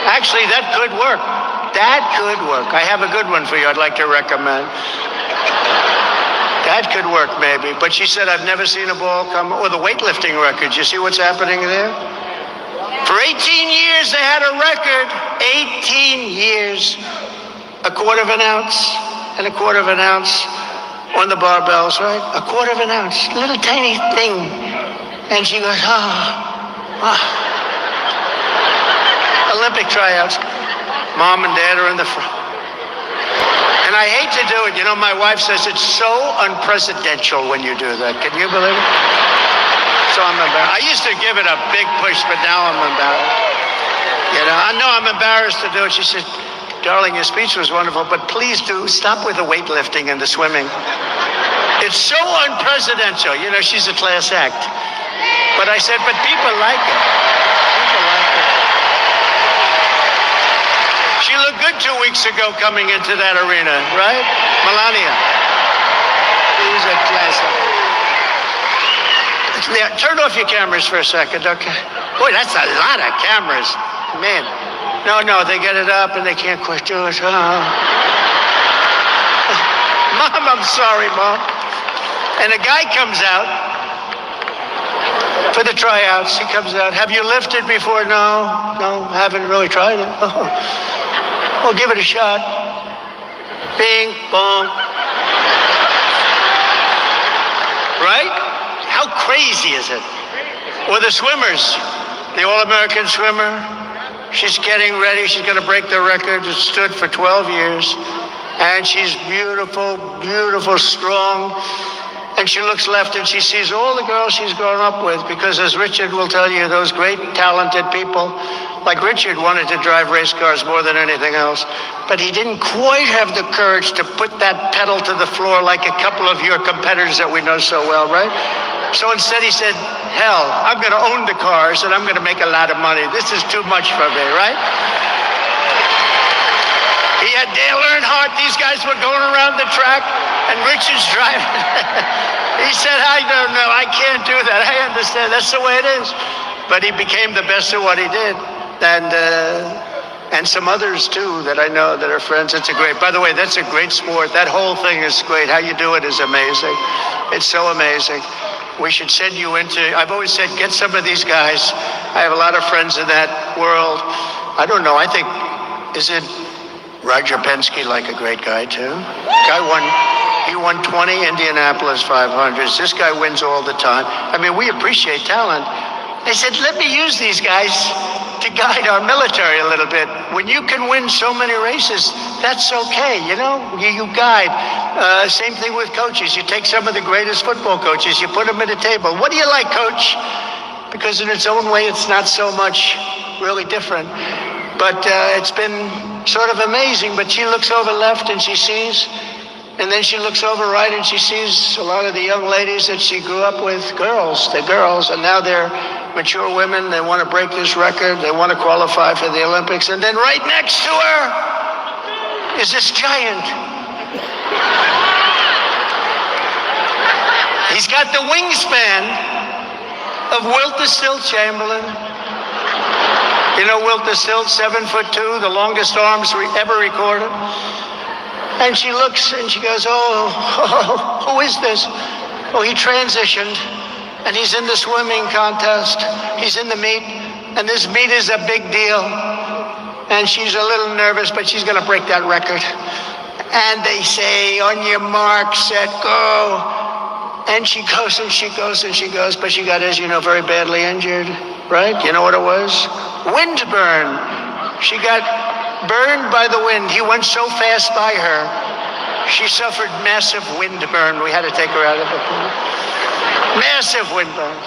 Actually, that could work. That could work. I have a good one for you I'd like to recommend. That could work, maybe. But she said, I've never seen a ball come. Or the weightlifting records. You see what's happening there? For 18 years, they had a record. 18 years. A quarter of an ounce and a quarter of an ounce on the barbells, right? A quarter of an ounce. Little tiny thing. And she goes, Olympic tryouts. Mom and Dad are in the front. And I hate to do it. You know, my wife says it's so unpresidential when you do that. Can you believe it? So I'm embarrassed. I used to give it a big push, but now I'm embarrassed. You know, I know I'm embarrassed to do it. She said, darling, your speech was wonderful, but please do stop with the weightlifting and the swimming. It's so unpresidential. You know, she's a class act. But I said, but people like it. People like it. She looked good 2 weeks ago coming into that arena, right? Melania. She's a classic. Yeah, turn off your cameras for a second, okay? Boy, that's a lot of cameras. Man. No, they get it up and they can't quit doing it. Mom, I'm sorry, Mom. And a guy comes out for the tryouts. He comes out. Have you lifted before? No, haven't really tried it. Well, give it a shot. Bing, bong. Right? How crazy is it? Or the swimmers, the All-American swimmer. She's getting ready. She's going to break the record. It stood for 12 years. And she's beautiful, beautiful, strong. And she looks left and she sees all the girls she's grown up with. Because as Richard will tell you, those great, talented people, like Richard wanted to drive race cars more than anything else. But he didn't quite have the courage to put that pedal to the floor like a couple of your competitors that we know so well, right? So instead he said, hell, I'm going to own the cars and I'm going to make a lot of money. This is too much for me, right? He had Dale Earnhardt. These guys were going around the track and Richard's driving. He said, I don't know. I can't do that. I understand. That's the way it is. But he became the best at what he did. And some others too that I know that are friends. It's a great, by the way, that's a great sport. That whole thing is great. How you do it is amazing. It's so amazing. We should send you into, I've always said, get some of these guys. I have a lot of friends in that world. I don't know. I think, is it Roger Penske, like a great guy too? He won 20 Indianapolis 500s. This guy wins all the time. I mean, we appreciate talent. They said, let me use these guys to guide our military a little bit. When you can win so many races, that's okay, you know? You guide. Same thing with coaches. You take some of the greatest football coaches, you put them at a table. What do you like, coach? Because in its own way, it's not so much really different. But it's been sort of amazing. But she looks over left and she sees, and then she looks over right and she sees a lot of the young ladies that she grew up with, girls, and now they're mature women. They want to break this record. They want to qualify for the Olympics. And then right next to her is this giant. He's got the wingspan of Wilt the Stilt Chamberlain. You know Wilt the Stilt, 7'2", the longest arms ever recorded. And she looks and she goes, oh, who is this? Oh, he transitioned and he's in the swimming contest. He's in the meet, and this meet is a big deal. And she's a little nervous, but she's going to break that record. And they say, on your mark, set, go. And she goes, and she goes, and she goes, but she got, as you know, very badly injured, right? You know what it was? Wind burn. She got burned by the wind. He went so fast by her, she suffered massive wind burn. We had to take her out of the pool. Massive wind burn.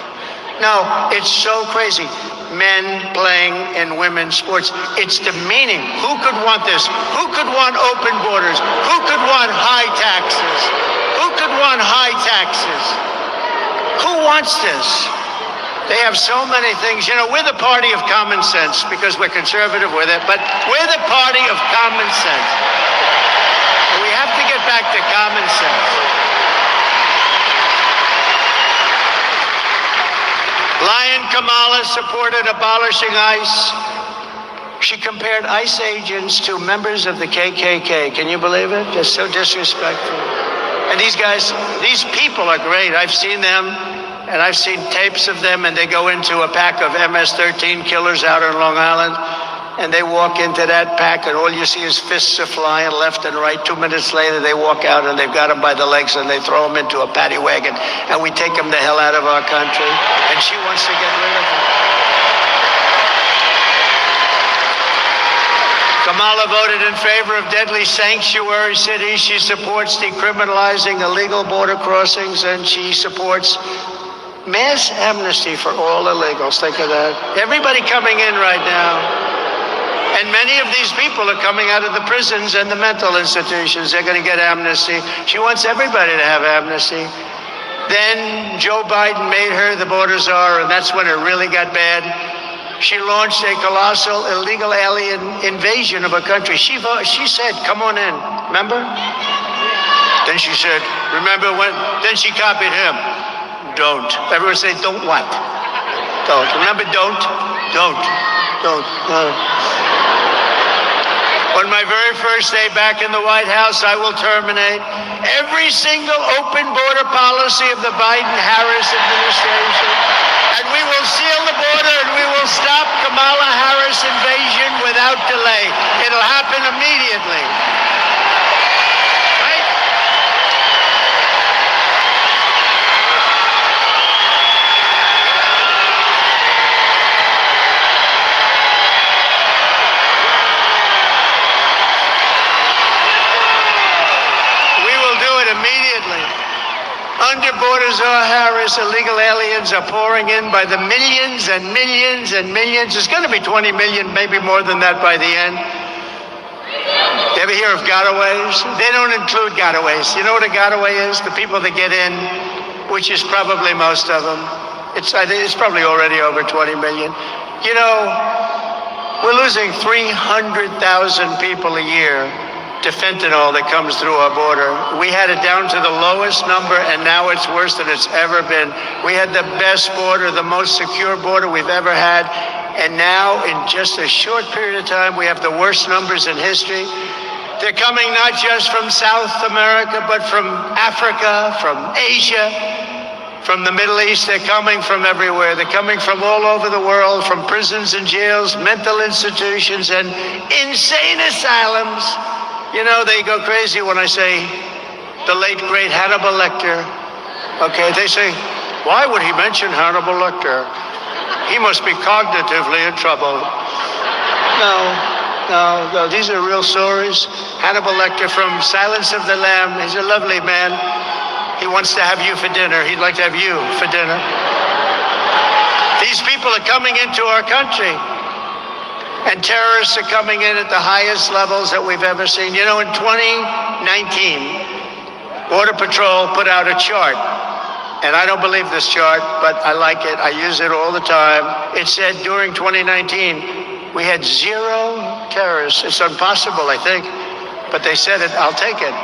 No, it's so crazy. Men playing in women's sports. It's demeaning. Who could want this? Who could want open borders? Who could want high taxes? Who could want high taxes? Who wants this? They have so many things. You know, we're the party of common sense because we're conservative with it, but we're the party of common sense. And we have to get back to common sense. Lion Kamala supported abolishing ICE. She compared ICE agents to members of the KKK. Can you believe it? Just so disrespectful. And these guys, these people are great. I've seen them, and I've seen tapes of them, and they go into a pack of MS-13 killers out on Long Island, and they walk into that pack, and all you see is fists are flying left and right. 2 minutes later, they walk out, and they've got them by the legs, and they throw them into a paddy wagon, and we take them the hell out of our country, and she wants to get rid of them. Kamala voted in favor of deadly sanctuary cities. She supports decriminalizing illegal border crossings, and she supports mass amnesty for all illegals. Think of that. Everybody coming in right now. And many of these people are coming out of the prisons and the mental institutions. They're going to get amnesty. She wants everybody to have amnesty. Then Joe Biden made her the border czar, and that's when it really got bad. She launched a colossal illegal alien invasion of a country. She said, come on in, remember? Then she said, remember when? Then she copied him. Don't. Everyone say, don't what? Don't. Remember, don't. On my very first day back in the White House, I will terminate every single open border policy of the Biden-Harris administration. And we will seal the border and we will stop Kamala Harris invasion without delay. It'll happen immediately. Right? We will do it immediately. Under Border Czar Harris, illegal aliens are pouring in by the millions and millions and millions. It's going to be 20 million, maybe more than that by the end. You ever hear of gotaways? They don't include gotaways. You know what a gotaway is? The people that get in, which is probably most of them. I think it's probably already over 20 million. You know, we're losing 300,000 people a year to fentanyl that comes through our border. We had it down to the lowest number, and now it's worse than it's ever been. We had the best border, the most secure border we've ever had, and now in just a short period of time, we have the worst numbers in history. They're coming not just from South America, but from Africa, from Asia, from the Middle East. They're coming from everywhere. They're coming from all over the world, from prisons and jails, mental institutions, and insane asylums. You know, they go crazy when I say the late, great Hannibal Lecter. Okay, they say, why would he mention Hannibal Lecter? He must be cognitively in trouble. No, these are real stories. Hannibal Lecter from Silence of the Lamb. He's a lovely man. He wants to have you for dinner. He'd like to have you for dinner. These people are coming into our country. And terrorists are coming in at the highest levels that we've ever seen. You know, in 2019, Border Patrol put out a chart. And I don't believe this chart, but I like it. I use it all the time. It said during 2019, we had 0 terrorists. It's impossible, I think. But they said it. I'll take it.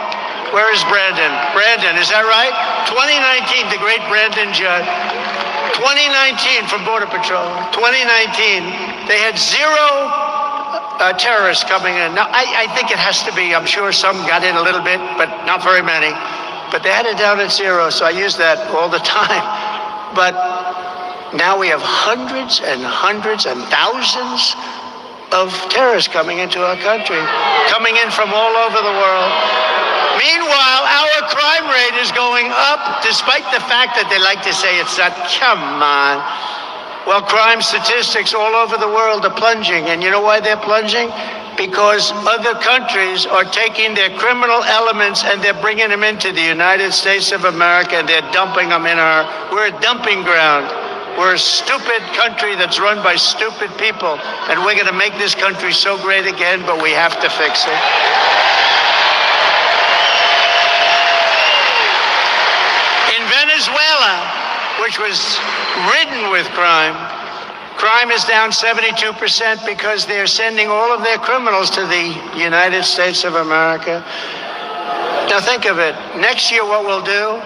Where is Brandon? Brandon, is that right? 2019, the great Brandon Judd. 2019 from Border Patrol. 2019. They had 0 terrorists coming in. Now, I think it has to be. I'm sure some got in a little bit, but not very many. But they had it down at 0, so I use that all the time. But now we have hundreds and hundreds and thousands of terrorists coming into our country, coming in from all over the world. Meanwhile, our crime rate is going up, despite the fact that they like to say it's not. Come on. Well, crime statistics all over the world are plunging. And you know why they're plunging? Because other countries are taking their criminal elements and they're bringing them into the United States of America, and they're dumping them in we're a dumping ground. We're a stupid country that's run by stupid people, and we're going to make this country so great again, but we have to fix it. In Venezuela, which was ridden with crime is down 72% because they're sending all of their criminals to the United States of America. Now think of it. Next year, what we'll do?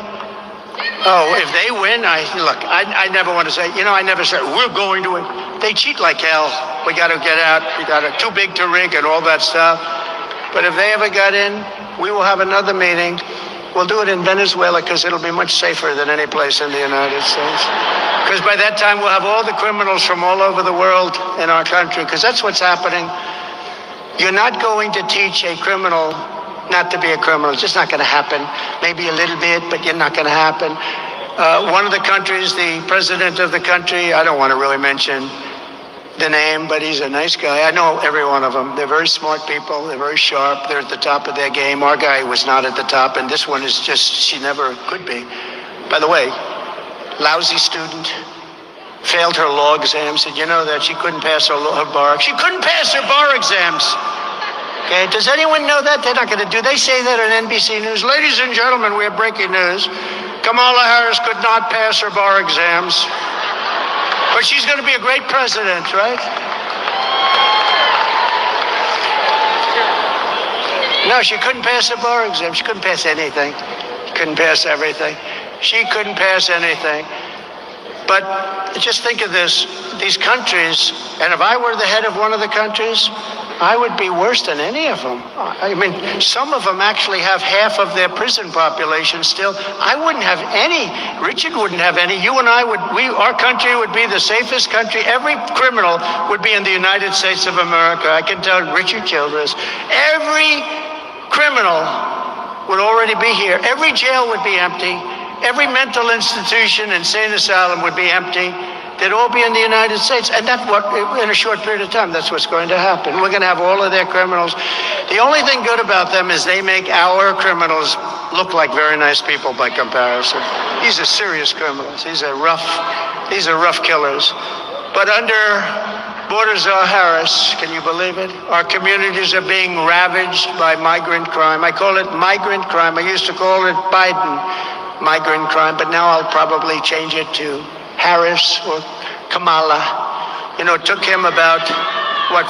Oh, if they win, I never want to say, I never say, we're going to win. They cheat like hell. We got to get out. We got to too big to rig and all that stuff. But if they ever got in, we will have another meeting. We'll do it in Venezuela because it'll be much safer than any place in the United States. Because by that time, we'll have all the criminals from all over the world in our country, because that's what's happening. You're not going to teach a criminal not to be a criminal. It's just not going to happen. Maybe a little bit, but you're not going to happen. One of the countries, the president of the country, I don't want to really mention the name, but he's a nice guy. I know every one of them. They're very smart people. They're very sharp. They're at the top of their game. Our guy was not at the top, and this one is just, she never could be. By the way, lousy student, failed her law exams. Did you know that she couldn't pass her bar? She couldn't pass her bar exams. Okay, does anyone know that? They're not going to do. They say that on NBC News. Ladies and gentlemen, we have breaking news. Kamala Harris could not pass her bar exams. But she's going to be a great president, right? No, she couldn't pass the bar exam. She couldn't pass anything. She couldn't pass everything. She couldn't pass anything. But just think of this, these countries, and if I were the head of one of the countries, I would be worse than any of them. I mean, some of them actually have half of their prison population still. I wouldn't have any. Richard wouldn't have any. You and I would, our country would be the safest country. Every criminal would be in the United States of America. I can tell Richard Childress. Every criminal would already be here. Every jail would be empty. Every mental institution, insane asylum would be empty. They'd all be in the United States. And that's what, in a short period of time, that's what's going to happen. We're going to have all of their criminals. The only thing good about them is they make our criminals look like very nice people by comparison. These are serious criminals. These are rough killers. But under Border Czar Harris, can you believe it? Our communities are being ravaged by migrant crime. I call it migrant crime. I used to call it Biden migrant crime, but now I'll probably change it to Harris or Kamala. You know, it took him about,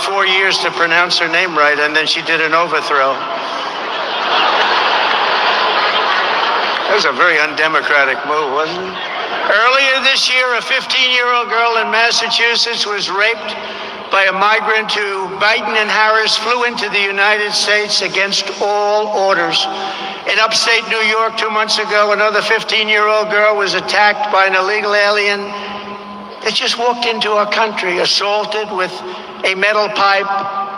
4 years to pronounce her name right, and then she did an overthrow. That was a very undemocratic move, wasn't it? Earlier this year, a 15-year-old girl in Massachusetts was raped by a migrant who Biden and Harris flew into the United States against all orders. In upstate New York 2 months ago, another 15-year-old girl was attacked by an illegal alien that just walked into our country, assaulted with a metal pipe,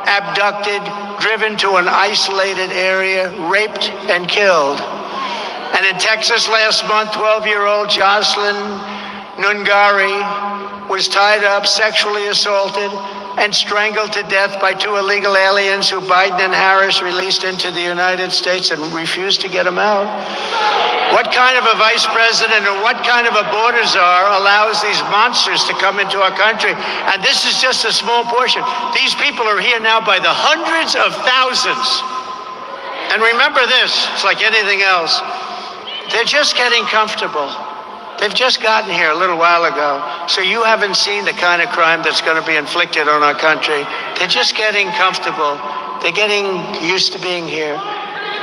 abducted, driven to an isolated area, raped and killed. And in Texas last month, 12-year-old Jocelyn Nungari was tied up, sexually assaulted, and strangled to death by 2 illegal aliens who Biden and Harris released into the United States and refused to get them out. What kind of a vice president or what kind of a border czar allows these monsters to come into our country? And this is just a small portion. These people are here now by the hundreds of thousands. And remember this, it's like anything else. They're just getting comfortable. They've just gotten here a little while ago, so you haven't seen the kind of crime that's going to be inflicted on our country. They're just getting comfortable. They're getting used to being here.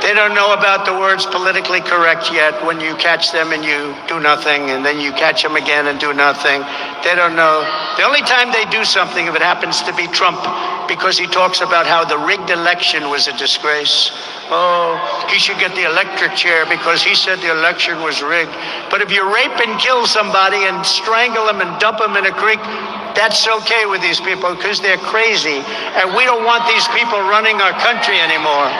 They don't know about the words politically correct yet when you catch them and you do nothing, and then you catch them again and do nothing. They don't know. The only time they do something, if it happens to be Trump, because he talks about how the rigged election was a disgrace. Oh, he should get the electric chair because he said the election was rigged. But if you rape and kill somebody and strangle them and dump them in a creek, that's okay with these people because they're crazy. And we don't want these people running our country anymore.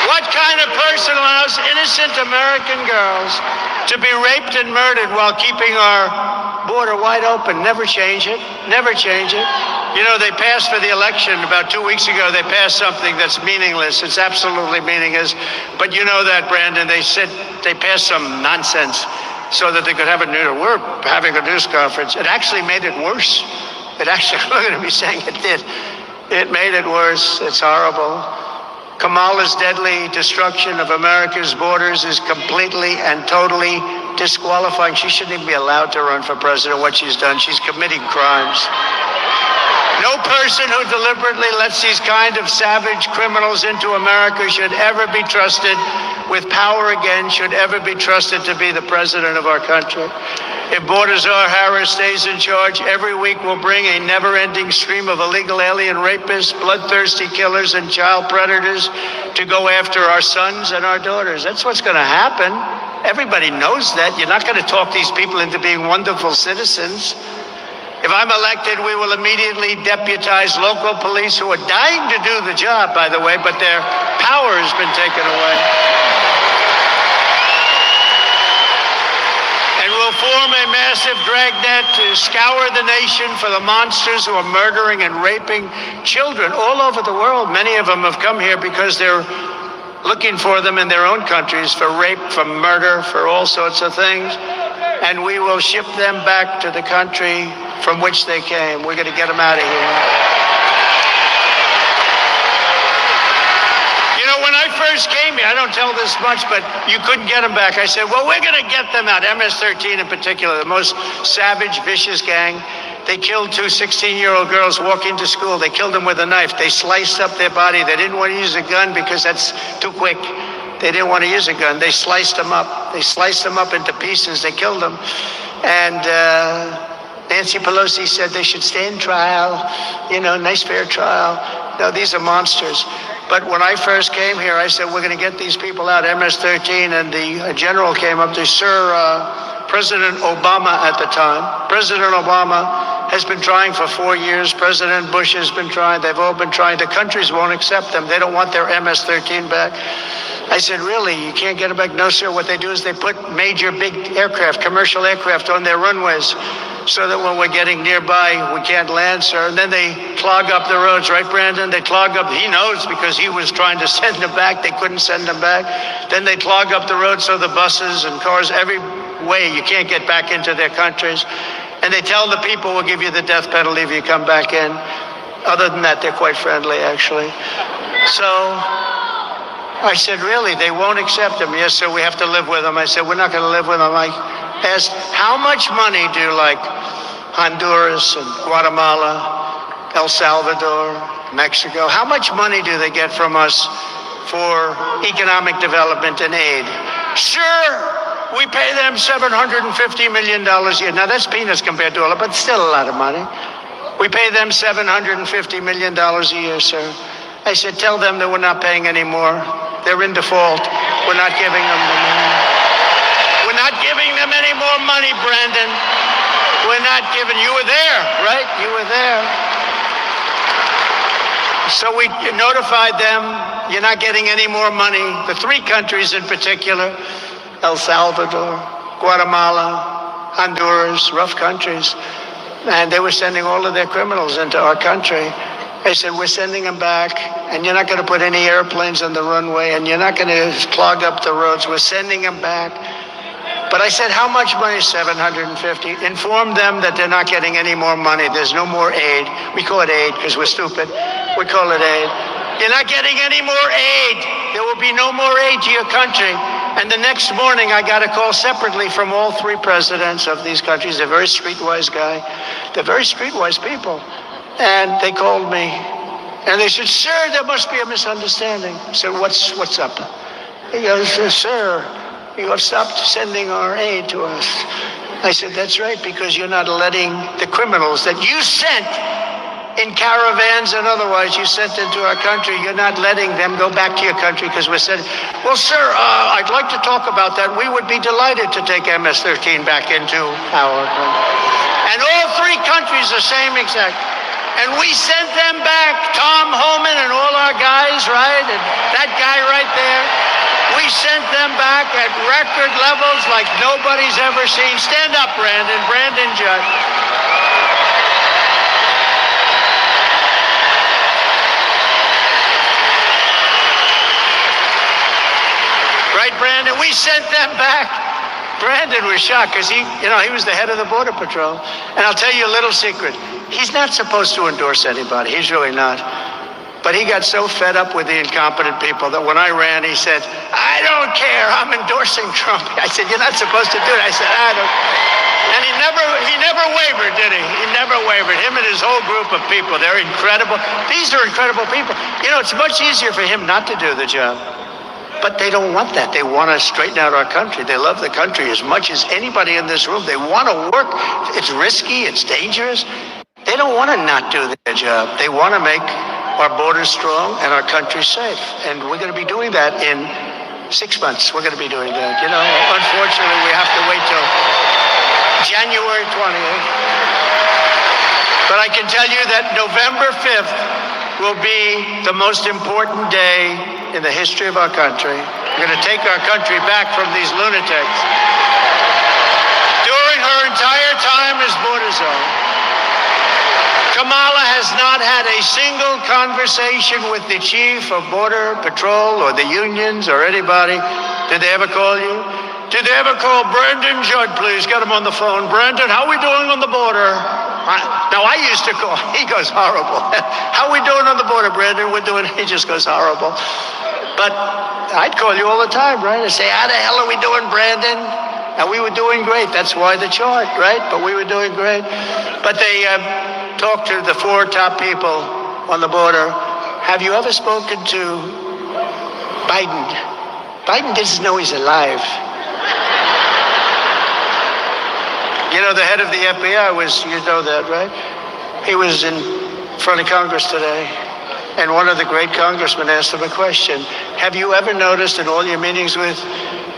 What kind of person allows innocent American girls to be raped and murdered while keeping our border wide open? Never change it. Never change it. You know, they passed for the election about 2 weeks ago. They passed something that's meaningless. It's absolutely meaningless. But you know that, Brandon. They said they passed some nonsense so that they could have we're having a news conference. It actually made it worse. It actually, look at me saying it did. It made it worse. It's horrible. Kamala's deadly destruction of America's borders is completely and totally disqualifying. She shouldn't even be allowed to run for president. What she's done, she's committing crimes. No person who deliberately lets these kind of savage criminals into America should ever be trusted with power again, should ever be trusted to be the president of our country. If Baltazar Harris stays in charge, every week will bring a never-ending stream of illegal alien rapists, bloodthirsty killers, and child predators to go after our sons and our daughters. That's what's going to happen. Everybody knows that. You're not going to talk these people into being wonderful citizens. If I'm elected, we will immediately deputize local police who are dying to do the job, by the way, but their power has been taken away. And we'll form a massive dragnet to scour the nation for the monsters who are murdering and raping children all over the world. Many of them have come here because they're looking for them in their own countries for rape, for murder, for all sorts of things. And we will ship them back to the country from which they came. We're going to get them out of here. You know, when I first came here, I don't tell this much, but you couldn't get them back. I said, well, we're going to get them out. MS-13 in particular, the most savage, vicious gang. They killed two 16-year-old girls walking to school. They killed them with a knife. They sliced up their body. They didn't want to use a gun because that's too quick. They didn't want to use a gun. They sliced them up. They sliced them up into pieces. They killed them. And Nancy Pelosi said they should stand trial, you know, nice fair trial. No, these are monsters. But when I first came here, I said, we're going to get these people out, MS-13, and the general came up to President Obama at the time. President Obama has been trying for 4 years. President Bush has been trying. They've all been trying. The countries won't accept them. They don't want their MS-13 back. I said, really? You can't get it back? No, sir. What they do is they put major big aircraft, commercial aircraft on their runways so that when we're getting nearby, we can't land, sir. And then they clog up the roads, right, Brandon? They clog up. He knows because he was trying to send them back. They couldn't send them back. Then they clog up the roads so the buses and cars, every way you can't get back into their countries. And they tell the people, we'll give you the death penalty if you come back in. Other than that, they're quite friendly, actually. So I said, really? They won't accept them? Yes, sir, we have to live with them. I said, we're not going to live with them. I asked, how much money do like Honduras and Guatemala, El Salvador, Mexico, how much money do they get from us for economic development and aid? Sure, we pay them $750 million a year. Now, that's peanuts compared to all of it, but still a lot of money. We pay them $750 million a year, sir. I said, tell them that we're not paying any more. They're in default. We're not giving them the money. We're not giving them any more money, Brandon. We're not giving. You were there, right? You were there. So we notified them, you're not getting any more money. The three countries in particular, El Salvador, Guatemala, Honduras, rough countries. And they were sending all of their criminals into our country. They said, we're sending them back, and you're not going to put any airplanes on the runway, and you're not going to clog up the roads. We're sending them back. But I said, how much money? $750. Inform them that they're not getting any more money. There's no more aid. We call it aid because we're stupid. We call it aid. You're not getting any more aid. There will be no more aid to your country. And the next morning, I got a call separately from all three presidents of these countries. They're very streetwise guy. They're very streetwise people. And they called me. And they said, sir, there must be a misunderstanding. I said, what's up? He goes, sir, you have stopped sending our aid to us. I said, that's right, because you're not letting the criminals that you sent in caravans and otherwise you sent into our country. You're not letting them go back to your country because we're saying, well, sir, I'd like to talk about that. We would be delighted to take MS-13 back into our country. And all three countries the same exact. And we sent them back, Tom Homan and all our guys, right? And that guy right there. We sent them back at record levels like nobody's ever seen. Stand up, Brandon. Brandon Judd. Right, Brandon? We sent them back. Brandon was shocked because he was the head of the Border Patrol. And I'll tell you a little secret. He's not supposed to endorse anybody. He's really not. But he got so fed up with the incompetent people that when I ran, he said, I don't care. I'm endorsing Trump. I said, you're not supposed to do it. I said, I don't. And he never wavered, did he? He never wavered. Him and his whole group of people, they're incredible. These are incredible people. It's much easier for him not to do the job. But they don't want that. They want to straighten out our country. They love the country as much as anybody in this room. They want to work. It's risky. It's dangerous. They don't want to not do their job. They want to make our borders strong and our country safe. And we're going to be doing that in 6 months. We're going to be doing that. Unfortunately, we have to wait till January 20th. But I can tell you that November 5th will be the most important day in the history of our country. We're going to take our country back from these lunatics. During her entire time as border zone, Kamala has not had a single conversation with the chief of Border Patrol or the unions or anybody. Did they ever call you? Did they ever call Brandon Judd, please? Get him on the phone. Brandon, how are we doing on the border? I used to call. He goes, horrible. How are we doing on the border, Brandon? He just goes, horrible. But I'd call you all the time, right? I'd say, how the hell are we doing, Brandon? And we were doing great. That's why the chart, right? But we were doing great. But they talked to the 4 top people on the border. Have you ever spoken to Biden? Biden doesn't know he's alive. The head of the FBI was, you know that, right? He was in front of Congress today. And one of the great congressmen asked him a question. Have you ever noticed in all your meetings with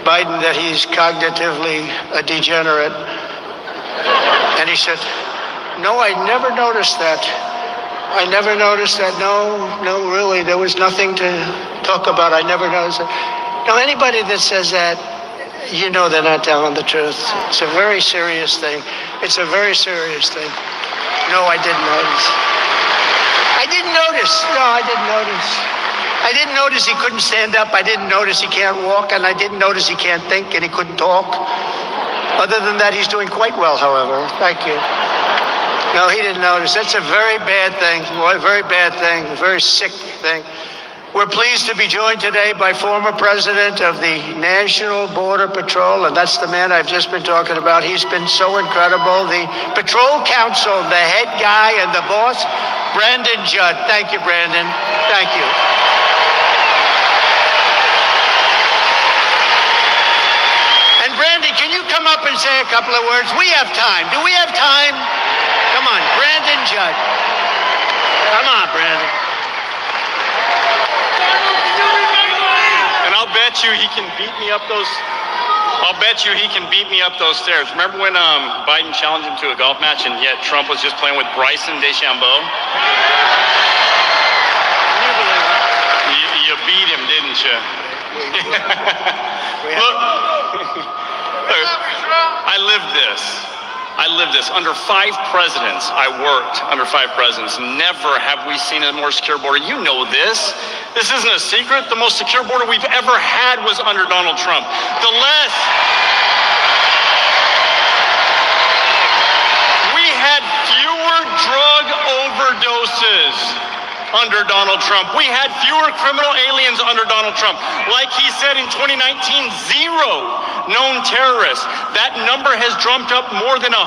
Biden that he's cognitively a degenerate? And he said, no, I never noticed that. I never noticed that. No, really. There was nothing to talk about. I never noticed that. Now, anybody that says that, they're not telling the truth. It's a very serious thing. It's a very serious thing. No, I didn't notice. I didn't notice. No, I didn't notice. I didn't notice he couldn't stand up. I didn't notice he can't walk. And I didn't notice he can't think and he couldn't talk. Other than that, he's doing quite well, however. Thank you. No, he didn't notice. That's a very bad thing. A very bad thing. A very sick thing. We're pleased to be joined today by former president of the National Border Patrol, and that's the man I've just been talking about. He's been so incredible. The Patrol Council, the head guy and the boss, Brandon Judd. Thank you, Brandon. Thank you. And Brandon, can you come up and say a couple of words? We have time. Do we have time? Come on, Brandon Judd. Come on, Brandon. And I'll bet you he can beat me up those. Stairs. Remember when Biden challenged him to a golf match, and yet Trump was just playing with Bryson DeChambeau? You beat him, didn't you? Look, I lived this. Under 5 presidents, I worked under 5 presidents. Never have we seen a more secure border. You know this. This isn't a secret. The most secure border we've ever had was under Donald Trump. We had fewer drug overdoses under Donald Trump. We had fewer criminal aliens under Donald Trump. Like he said in 2019, 0 known terrorists. That number has jumped up more than 100%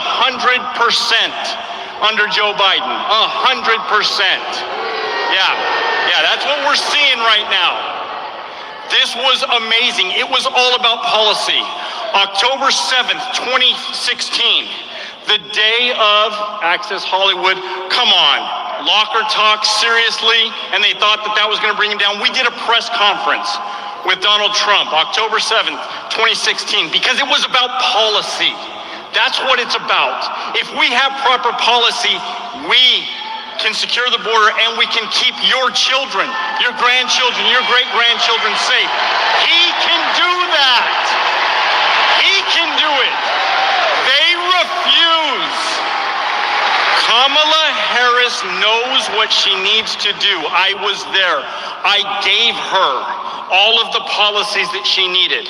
under Joe Biden. 100%. Yeah, that's what we're seeing right now. This was amazing. It was all about policy. October 7th, 2016, the day of Access Hollywood. Come on. locker talk seriously, and they thought that that was going to bring him down. We did a press conference with Donald Trump, October 7th, 2016, because it was about policy. That's what it's about. If we have proper policy, we can secure the border and we can keep your children, your grandchildren, your great-grandchildren safe. He can do that. He can do it. They refuse. Kamala Harris knows what she needs to do. I was there. I gave her all of the policies that she needed,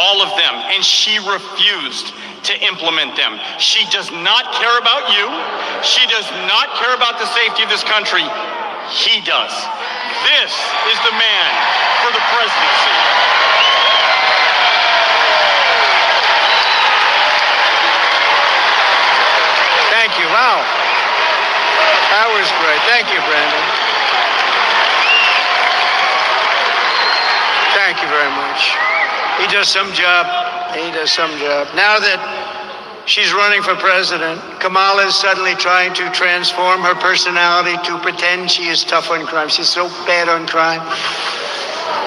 all of them, and she refused to implement them. She does not care about you. She does not care about the safety of this country. He does. This is the man for the presidency. Thank you. Wow. That was great. Thank you, Brandon. Thank you very much. He does some job. He does some job. Now that she's running for president, Kamala is suddenly trying to transform her personality to pretend she is tough on crime. She's so bad on crime.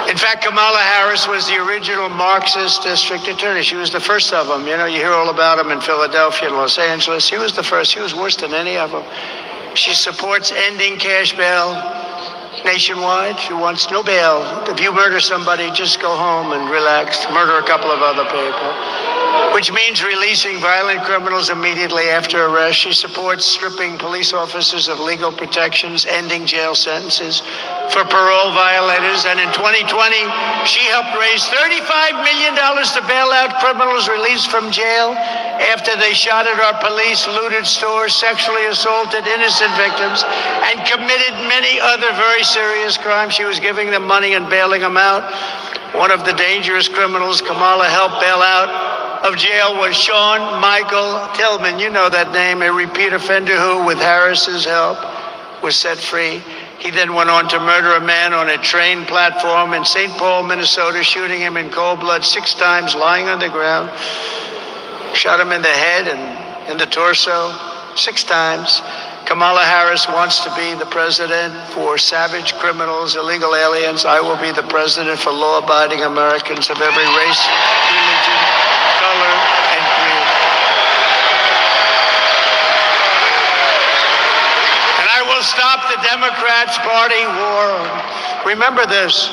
In fact, Kamala Harris was the original Marxist district attorney. She was the first of them. You know, you hear all about them in Philadelphia and Los Angeles. She was the first. She was worse than any of them. She supports ending cash bail nationwide. She wants no bail. If you murder somebody, just go home and relax. Murder a couple of other people. Which means releasing violent criminals immediately after arrest. She supports stripping police officers of legal protections, ending jail sentences for parole violators. And in 2020, she helped raise $35 million to bail out criminals released from jail after they shot at our police, looted stores, sexually assaulted innocent victims, and committed many other very serious crimes. She was giving them money and bailing them out. One of the dangerous criminals Kamala helped bail out of jail was Sean Michael Tillman. You know that name, a repeat offender who, with Harris's help, was set free. He then went on to murder a man on a train platform in St. Paul, Minnesota, shooting him in cold blood 6 times, lying on the ground. Shot him in the head and in the torso 6 times. Kamala Harris wants to be the president for savage criminals, illegal aliens. I will be the president for law-abiding Americans of every race, religion, color, and creed. And I will stop the Democrats' party war. Remember this,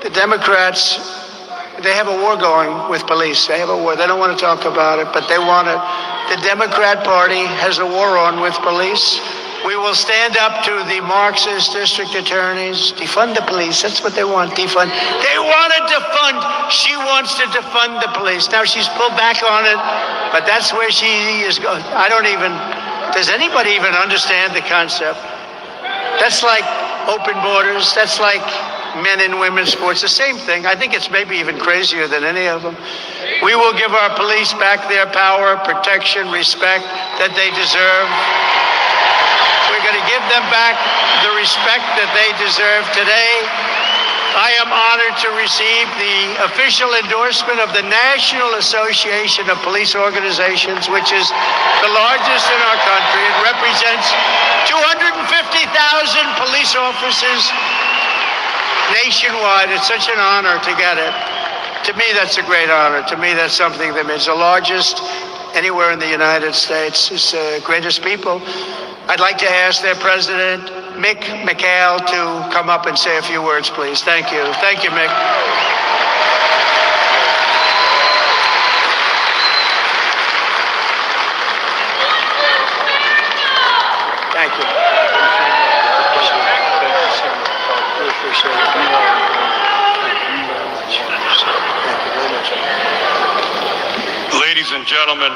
the Democrats, they have a war going with police. They have a war. They don't want to talk about it, but they want to. The Democrat Party has a war on with police. We will stand up to the Marxist district attorneys. Defund the police. That's what they want, defund. They want to defund. She wants to defund the police. Now she's pulled back on it, but that's where she is going. Does anybody even understand the concept? That's like open borders. That's like men and women's sports. The same thing. I think it's maybe even crazier than any of them. We will give our police back their power, protection, respect that they deserve. We're going to give them back the respect that they deserve today. I am honored to receive the official endorsement of the National Association of Police Organizations, which is the largest in our country. It represents 250,000 police officers nationwide. It's such an honor to get it. To me, that's a great honor. To me, that's something that means the largest anywhere in the United States. It's the greatest people. I'd like to ask their president, Mick McHale, to come up and say a few words, please. Thank you. Thank you, Mick. Thank you. We appreciate it. Ladies and gentlemen,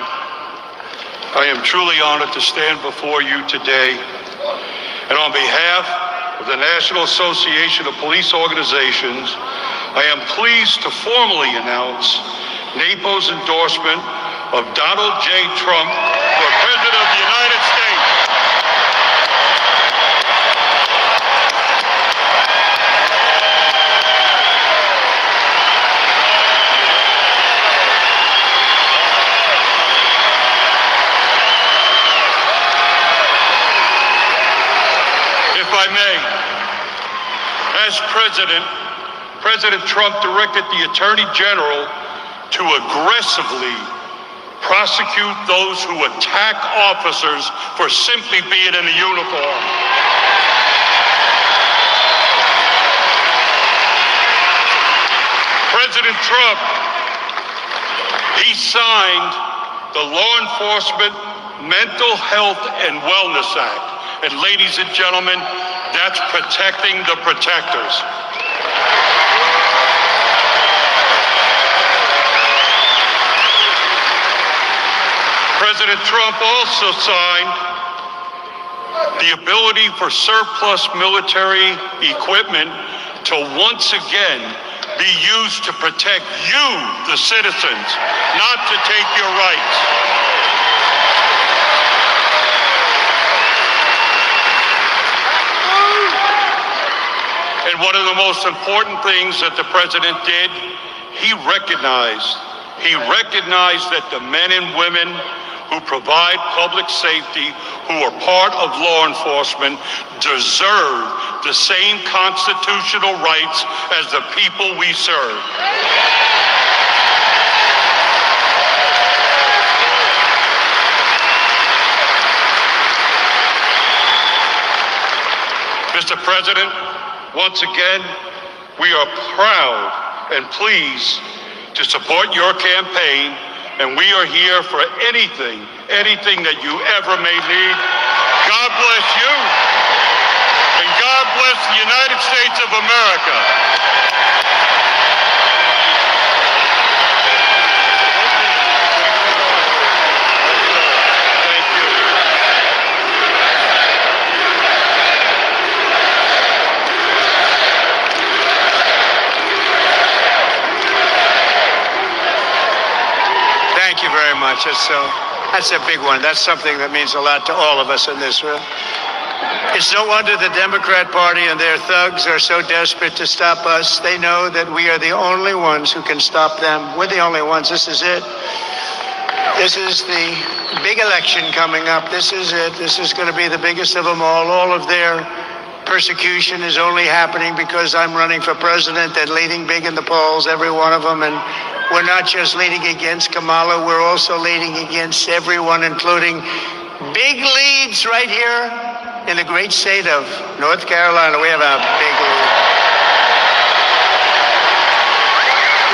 I am truly honored to stand before you today. And on behalf of the National Association of Police Organizations, I am pleased to formally announce NAPO's endorsement of Donald J. Trump for President of the United States. As president, President Trump directed the Attorney General to aggressively prosecute those who attack officers for simply being in a uniform. President Trump, he signed the Law Enforcement Mental Health and Wellness Act. And ladies and gentlemen, that's protecting the protectors. President Trump also signed the ability for surplus military equipment to once again be used to protect you, the citizens, not to take your rights. And one of the most important things that the president did, he recognized that the men and women who provide public safety, who are part of law enforcement, deserve the same constitutional rights as the people we serve. Mr. President, once again, we are proud and pleased to support your campaign, and we are here for anything that you ever may need. God bless you, and God bless the United States of America. Thank you. Thank you very much. That's a big one. That's something that means a lot to all of us in this room. It's no wonder the Democrat Party and their thugs are so desperate to stop us. They know that we are the only ones who can stop them. We're the only ones. This is it. This is the big election coming up. This is it. This is going to be the biggest of them all. All of their persecution is only happening because I'm running for president and leading big in the polls, every one of them. And we're not just leading against Kamala, we're also leading against everyone, including big leads right here in the great state of North Carolina. We have a big lead.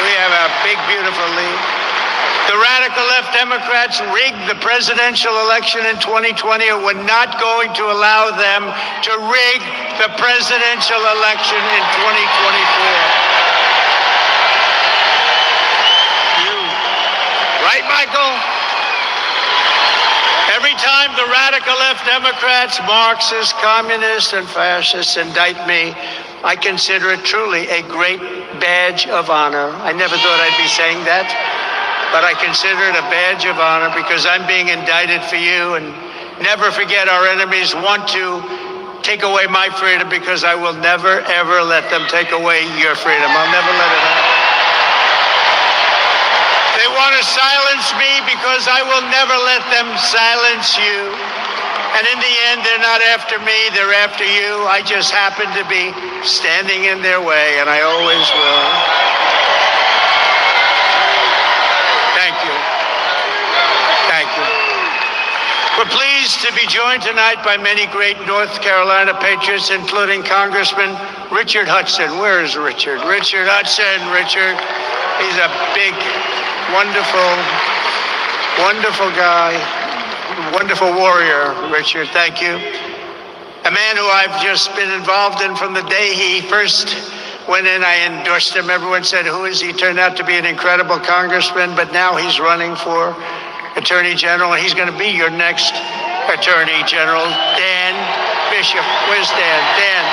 We have a big, beautiful lead. The radical left Democrats rigged the presidential election in 2020, and we're not going to allow them to rig the presidential election in 2024. Right, Michael? Every time the radical left Democrats, Marxists, communists, and fascists indict me, I consider it truly a great badge of honor. I never thought I'd be saying that, but I consider it a badge of honor because I'm being indicted for you. And never forget, our enemies want to take away my freedom because I will never, ever let them take away your freedom. I'll never let it happen. They want to silence me because I will never let them silence you. And in the end, they're not after me, they're after you. I just happen to be standing in their way, and I always will. Thank you. Thank you. We're pleased to be joined tonight by many great North Carolina patriots, including Congressman Richard Hudson. Where is Richard? Richard Hudson. Richard, he's a big, wonderful guy, wonderful warrior, Richard. Thank you. A man who I've just been involved in from the day he first went in. I endorsed him. Everyone said, who is he? Turned out to be an incredible congressman, but now he's running for Attorney General, and he's going to be your next Attorney General, Dan Bishop. Where's Dan? Dan.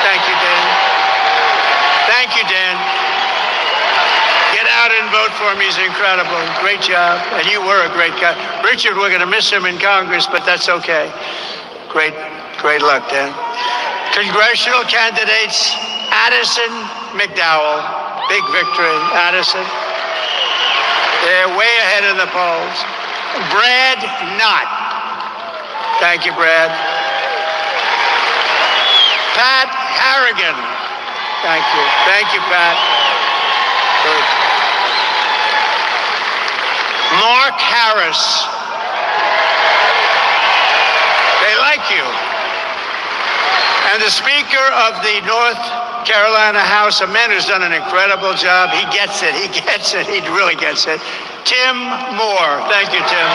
Thank you, Dan. Thank you, Dan. Get out and vote for him. He's incredible. Great job. And you were a great guy. Richard, we're going to miss him in Congress, but that's okay. Great luck, Dan. Congressional candidates, Addison McDowell. Big victory, Addison. They're way ahead in the polls. Brad Knott. Thank you, Brad. Pat Harrigan. Thank you. Thank you, Pat. Good. Mark Harris. They like you. And the Speaker of the North Carolina House, a man who's done an incredible job. He gets it. He gets it. He really gets it. Tim Moore. Thank you, Tim.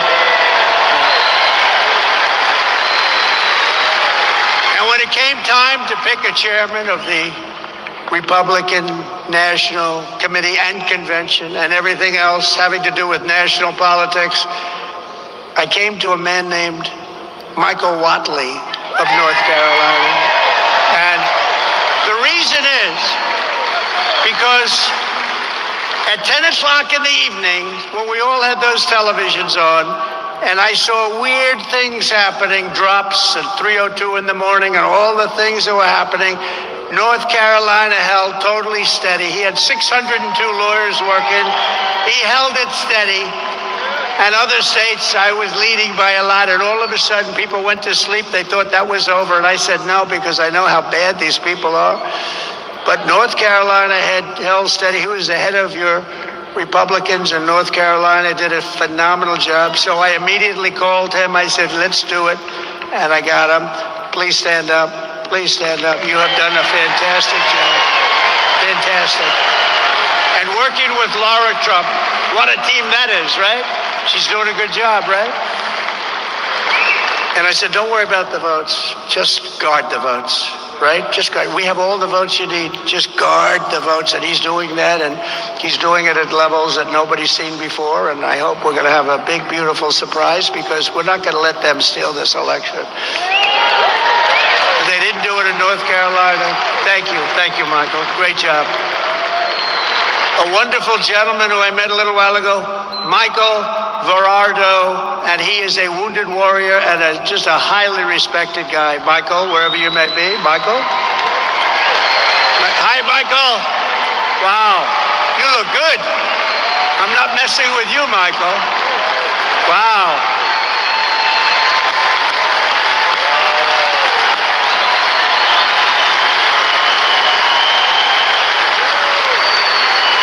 And when it came time to pick a chairman of the Republican National Committee and Convention and everything else having to do with national politics, I came to a man named Michael Whatley of North Carolina. And the reason is because at 10 o'clock in the evening, when we all had those televisions on, and I saw weird things happening, drops at 3:02 in the morning and all the things that were happening, North Carolina held totally steady. He had 602 lawyers working. He held it steady. And other states, I was leading by a lot, and all of a sudden people went to sleep. They thought that was over, and I said no, because I know how bad these people are. But North Carolina had held steady. He was the head of your Republicans in North Carolina, did a phenomenal job. So I immediately called him. I said, let's do it. And I got him. Please stand up. Please stand up. You have done a fantastic job. Fantastic. And working with Laura Trump, what a team that is, right? She's doing a good job, right? And I said, don't worry about the votes. Just guard the votes, right? Just guard. We have all the votes you need. Just guard the votes. And he's doing that, and he's doing it at levels that nobody's seen before. And I hope we're going to have a big, beautiful surprise, because we're not going to let them steal this election. They didn't do it in North Carolina. Thank you. Thank you, Michael. Great job. A wonderful gentleman who I met a little while ago, Michael Verardo, and he is a wounded warrior and just a highly respected guy. Michael, wherever you may be. Michael? Hi, Michael. Wow. You look good. I'm not messing with you, Michael. Wow.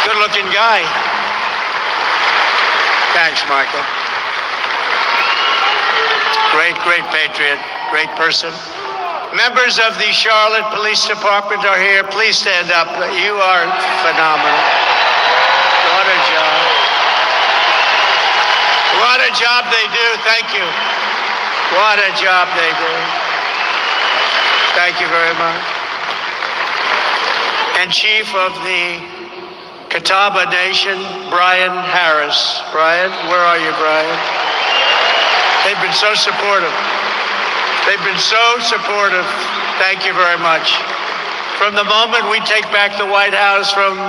Good-looking guy. Thanks, Michael. Great, great patriot, great person. Members of the Charlotte Police Department are here. Please stand up. You are phenomenal. What a job. What a job they do. Thank you. What a job they do. Thank you very much. And Chief of the Catawba Nation, Brian Harris. Brian, where are you, Brian? They've been so supportive. They've been so supportive. Thank you very much. From the moment we take back the White House from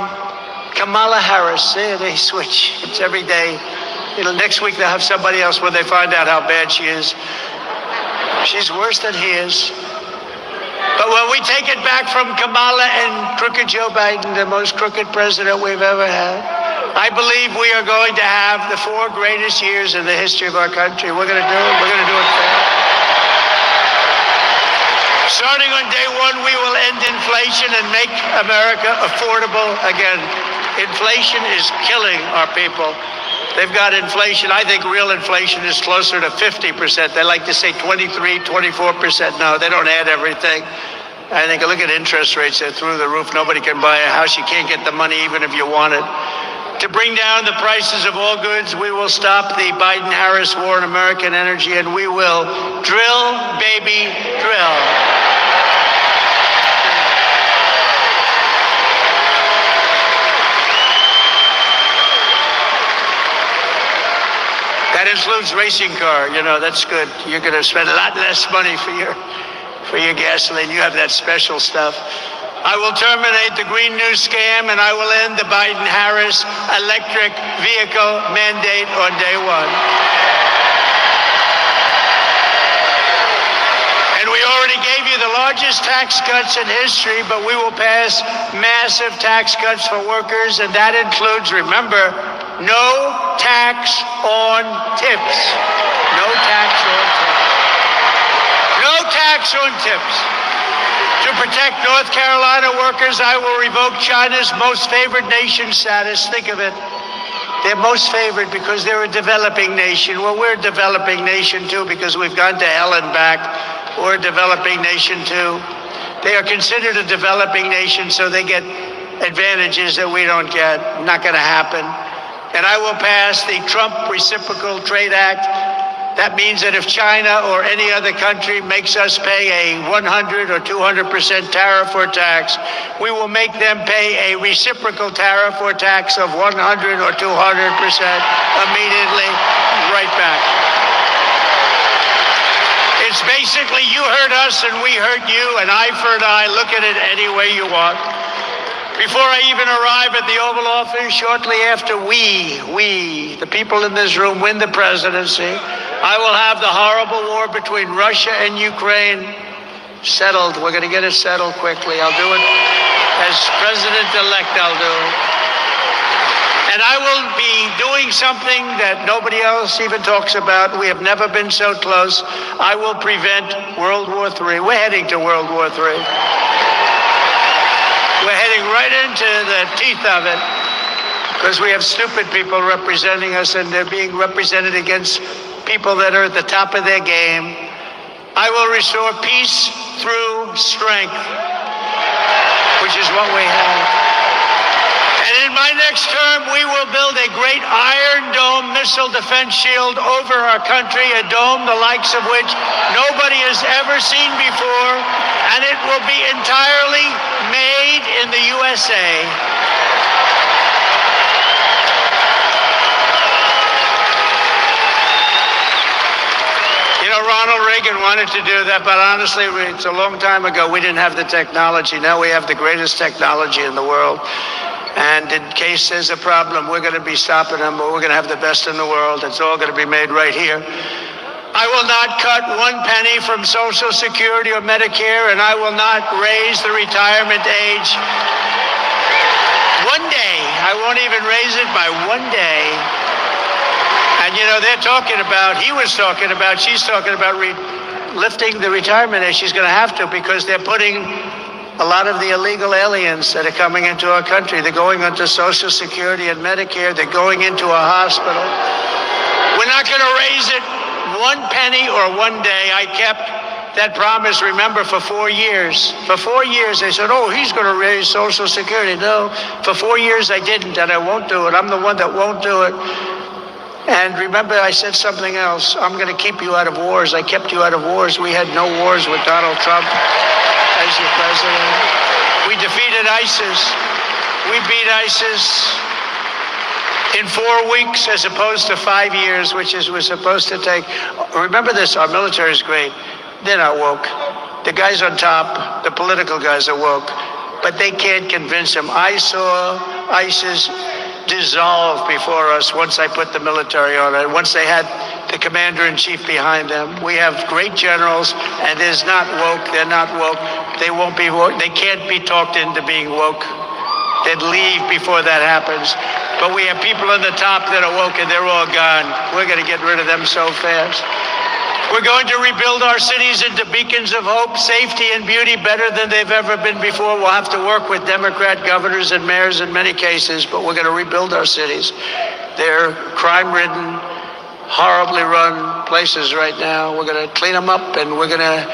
Kamala Harris, they switch. It's every day. Next week they'll have somebody else when they find out how bad she is. She's worse than he is. But when we take it back from Kamala and crooked Joe Biden, the most crooked president we've ever had, I believe we are going to have the 4 greatest years in the history of our country. We're going to do it. We're going to do it fair. Starting on day 1, we will end inflation and make America affordable again. Inflation is killing our people. They've got inflation. I think real inflation is closer to 50%. They like to say 23, 24%. No, they don't add everything. I think, look at interest rates. They're through the roof. Nobody can buy a house. You can't get the money even if you want it. To bring down the prices of all goods, we will stop the Biden-Harris war on American energy, and we will drill, baby, drill. That includes racing car. That's good. You're going to spend a lot less money for your gasoline. You have that special stuff. I will terminate the Green New Scam, and I will end the Biden-Harris electric vehicle mandate on day 1. And we already gave you the largest tax cuts in history, but we will pass massive tax cuts for workers, and that includes, remember, no tax on tips. No tax on tips. No tax on tips. To protect North Carolina workers, I will revoke China's most favored nation status. Think of it. They're most favored because they're a developing nation. Well, we're a developing nation too because we've gone to hell and back. We're a developing nation too. They are considered a developing nation, so they get advantages that we don't get. Not going to happen. And I will pass the Trump Reciprocal Trade Act. That means that if China or any other country makes us pay a 100 or 200% tariff or tax, we will make them pay a reciprocal tariff or tax of 100 or 200% immediately, right back. It's basically you hurt us and we hurt you, an eye for an eye. Look at it any way you want. Before I even arrive at the Oval Office, shortly after we, the people in this room, win the presidency, I will have the horrible war between Russia and Ukraine settled. We're going to get it settled quickly. I'll do it as president-elect. I'll do it. And I will be doing something that nobody else even talks about. We have never been so close. I will prevent World War III. We're heading to World War III. We're heading right into the teeth of it because we have stupid people representing us and they're being represented against people that are at the top of their game. I will restore peace through strength, which is what we have. And in my next term, we will build a great Iron Dome missile defense shield over our country, a dome the likes of which nobody has ever seen before, and it will be entirely made in the USA. You know, Ronald Reagan wanted to do that, but honestly, it's a long time ago. We didn't have the technology. Now we have the greatest technology in the world. And in case there's a problem, we're going to be stopping them, but we're going to have the best in the world. It's all going to be made right here. I will not cut one penny from Social Security or Medicare, and I will not raise the retirement age. One day, I won't even raise it by one day. And you know, she's talking about lifting the retirement age. She's going to have to because they're putting a lot of the illegal aliens that are coming into our country. They're going onto Social Security and Medicare. They're going into a hospital. We're not going to raise it one penny or one day. I kept that promise, remember, for 4 years. For 4 years, they said, oh, he's going to raise Social Security. No, for 4 years I didn't, and I won't do it. I'm the one that won't do it. And remember, I said something else. I'm going to keep you out of wars. I kept you out of wars. We had no wars with Donald Trump as your president. We defeated ISIS. We beat ISIS in 4 weeks as opposed to 5 years, which was supposed to take. Remember this, our military is great. They're not woke. The guys on top, the political guys are woke, but they can't convince them. I saw ISIS dissolve before us once I put the military on it, once they had the commander-in-chief behind them. We have great generals, and they're not woke. They're not woke. They won't be woke. They can't be talked into being woke. They'd leave before that happens. But we have people on the top that are woke, and they're all gone. We're going to get rid of them so fast. We're going to rebuild our cities into beacons of hope, safety, and beauty better than they've ever been before. We'll have to work with Democrat governors and mayors in many cases, but we're going to rebuild our cities. They're crime-ridden, horribly run places right now. We're going to clean them up, and we're going to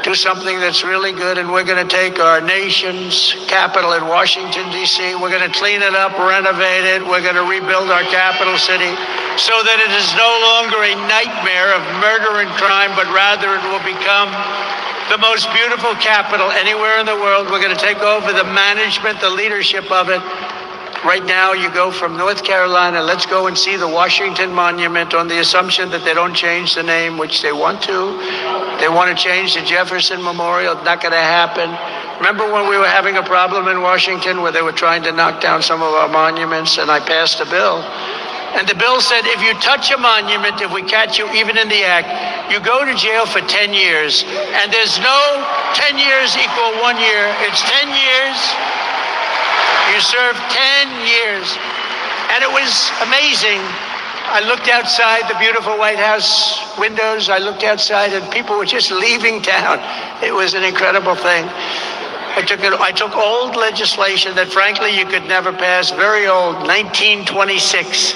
do something that's really good, and we're going to take our nation's capital in Washington, D.C. We're going to clean it up, renovate it. We're going to rebuild our capital city so that it is no longer a nightmare of murder and crime, but rather it will become the most beautiful capital anywhere in the world. We're going to take over the management, the leadership of it. Right now, you go from North Carolina, let's go and see the Washington Monument on the assumption that they don't change the name, which they want to. They want to change the Jefferson Memorial. Not going to happen. Remember when we were having a problem in Washington where they were trying to knock down some of our monuments, and I passed a bill. And the bill said, if you touch a monument, if we catch you even in the act, you go to jail for 10 years. And there's no 10 years equal 1 year. It's 10 years. You serve 10 years. And it was amazing I looked outside the beautiful White House windows. I looked outside and people were just leaving town. It was an incredible thing. I took old legislation that frankly you could never pass, very old, 1926,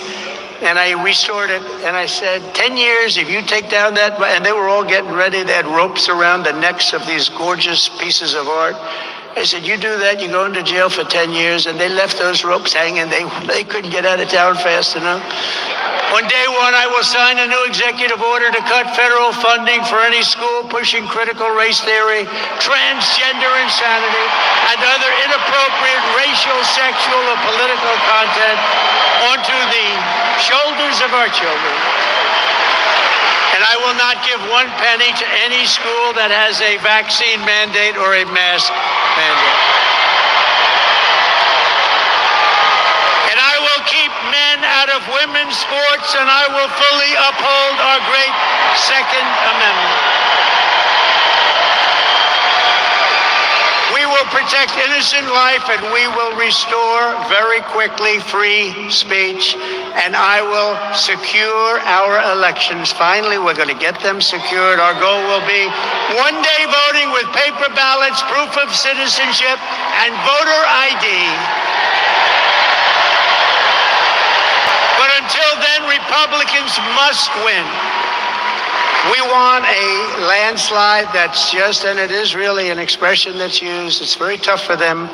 and I restored it. And I said, 10 years, if you take down that, and they were all getting ready. They had ropes around the necks of these gorgeous pieces of art. I said, you do that, you go into jail for 10 years. And they left those ropes hanging. They couldn't get out of town fast enough. On day one, I will sign a new executive order to cut federal funding for any school pushing critical race theory, transgender insanity, and other inappropriate racial, sexual, or political content onto the shoulders of our children. And I will not give one penny to any school that has a vaccine mandate or a mask mandate. And I will keep men out of women's sports, and I will fully uphold our great Second Amendment. We will protect innocent life, and we will restore very quickly free speech, and I will secure our elections. Finally, we're going to get them secured. Our goal will be one-day voting with paper ballots, proof of citizenship, and voter ID. But until then, Republicans must win. We want a landslide that's just, and it is really an expression that's used, it's very tough for them,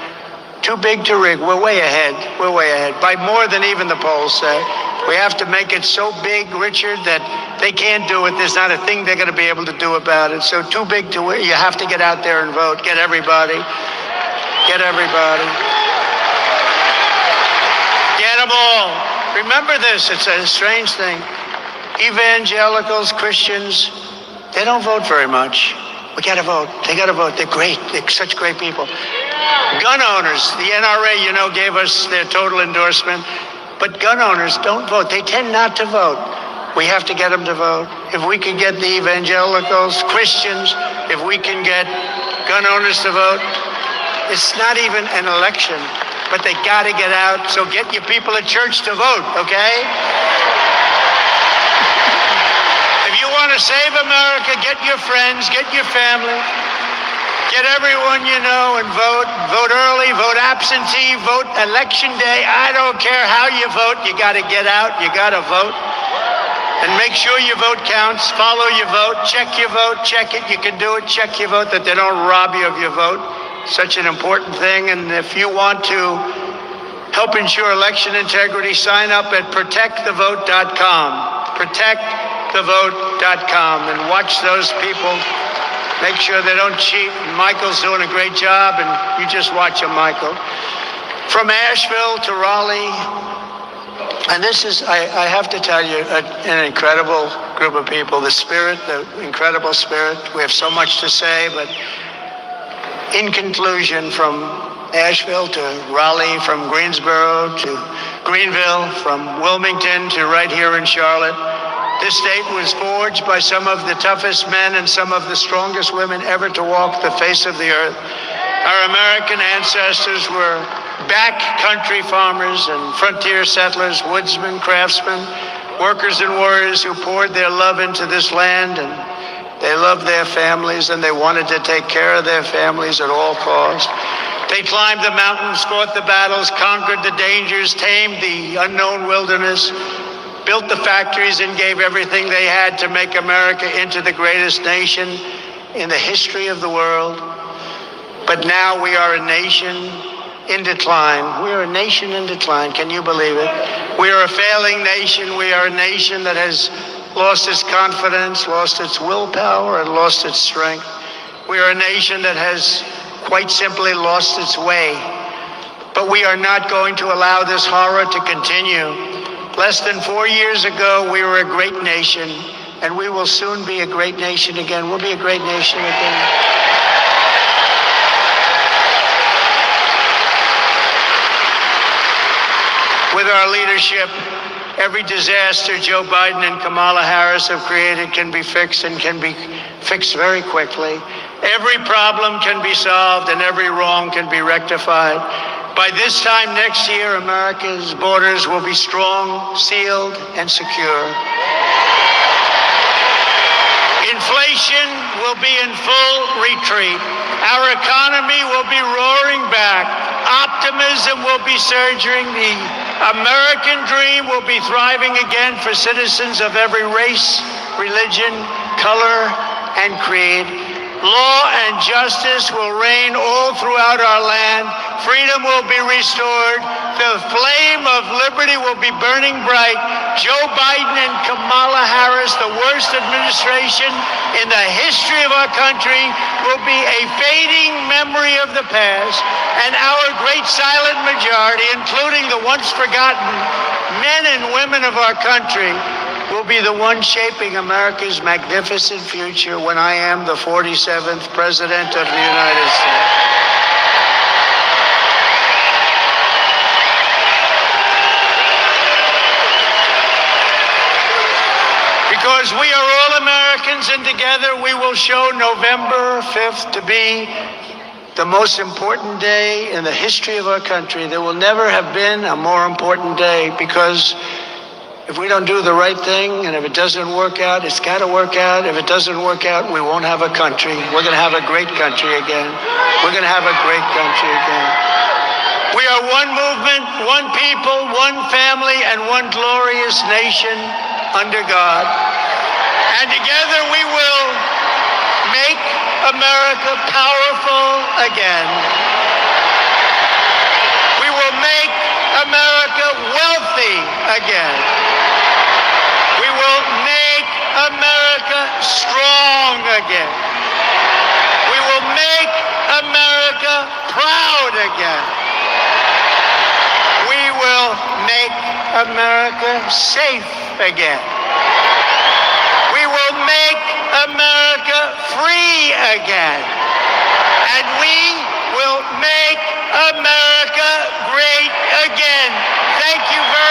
too big to rig. We're way ahead. We're way ahead, by more than even the polls say. We have to make it so big, Richard, that they can't do it. There's not a thing they're going to be able to do about it. So too big to win. You have to get out there and vote. Get everybody. Get everybody. Get them all. Remember this, it's a strange thing. Evangelicals, Christians, they don't vote very much. We gotta vote. They gotta vote. They're great. They're such great people. Gun owners, the NRA, gave us their total endorsement. But gun owners don't vote. They tend not to vote. We have to get them to vote. If we can get the evangelicals, Christians, if we can get gun owners to vote, it's not even an election, but they gotta get out. So get your people at church to vote, okay? If you want to save America, get your friends, get your family, get everyone you know and vote. Vote early, vote absentee, vote election day. I don't care how you vote. You got to get out. You got to vote. And make sure your vote counts. Follow your vote. Check your vote. Check it. You can do it. Check your vote, that they don't rob you of your vote. Such an important thing. And if you want to help ensure election integrity, sign up at protectthevote.com. Protectthevote.com, and watch those people. Make sure they don't cheat. Michael's doing a great job, and you just watch him, Michael. From Asheville to Raleigh, and this is, I have to tell you, an incredible group of people. The spirit, the incredible spirit. We have so much to say, but in conclusion, from Asheville to Raleigh, from Greensboro to Greenville, from Wilmington to right here in Charlotte, this state was forged by some of the toughest men and some of the strongest women ever to walk the face of the earth. Our American ancestors were backcountry farmers and frontier settlers, woodsmen, craftsmen, workers and warriors who poured their love into this land, and they loved their families and they wanted to take care of their families at all costs. They climbed the mountains, fought the battles, conquered the dangers, tamed the unknown wilderness, built the factories, and gave everything they had to make America into the greatest nation in the history of the world. But now we are a nation in decline. We are a nation in decline. Can you believe it? We are a failing nation. We are a nation that has lost its confidence, lost its willpower, and lost its strength. We are a nation that has quite simply lost its way. But we are not going to allow this horror to continue. Less than 4 years ago, we were a great nation, and we will soon be a great nation again. We'll be a great nation again. With our leadership, every disaster Joe Biden and Kamala Harris have created can be fixed, and can be fixed very quickly. Every problem can be solved, and every wrong can be rectified. By this time next year, America's borders will be strong, sealed, and secure. Inflation will be in full retreat. Our economy will be roaring back. Optimism will be surging. The American dream will be thriving again for citizens of every race, religion, color, and creed. Law and justice will reign all throughout our land. Freedom will be restored. The flame of liberty will be burning bright. Joe Biden and Kamala Harris, the worst administration in the history of our country, will be a fading memory of the past. And our great silent majority, including the once forgotten men and women of our country, will be the one shaping America's magnificent future when I am the 47th President of the United States. Because we are all Americans, and together we will show November 5th to be the most important day in the history of our country. There will never have been a more important day, because if we don't do the right thing, and if it doesn't work out, it's got to work out. If it doesn't work out, we won't have a country. We're going to have a great country again. We're going to have a great country again. We are one movement, one people, one family, and one glorious nation under God. And together we will make America powerful again. We will make America wealthy again. We will make America strong again. We will make America proud again. We will make America safe again. We will make America free again. And we will make America great again. Thank you very much.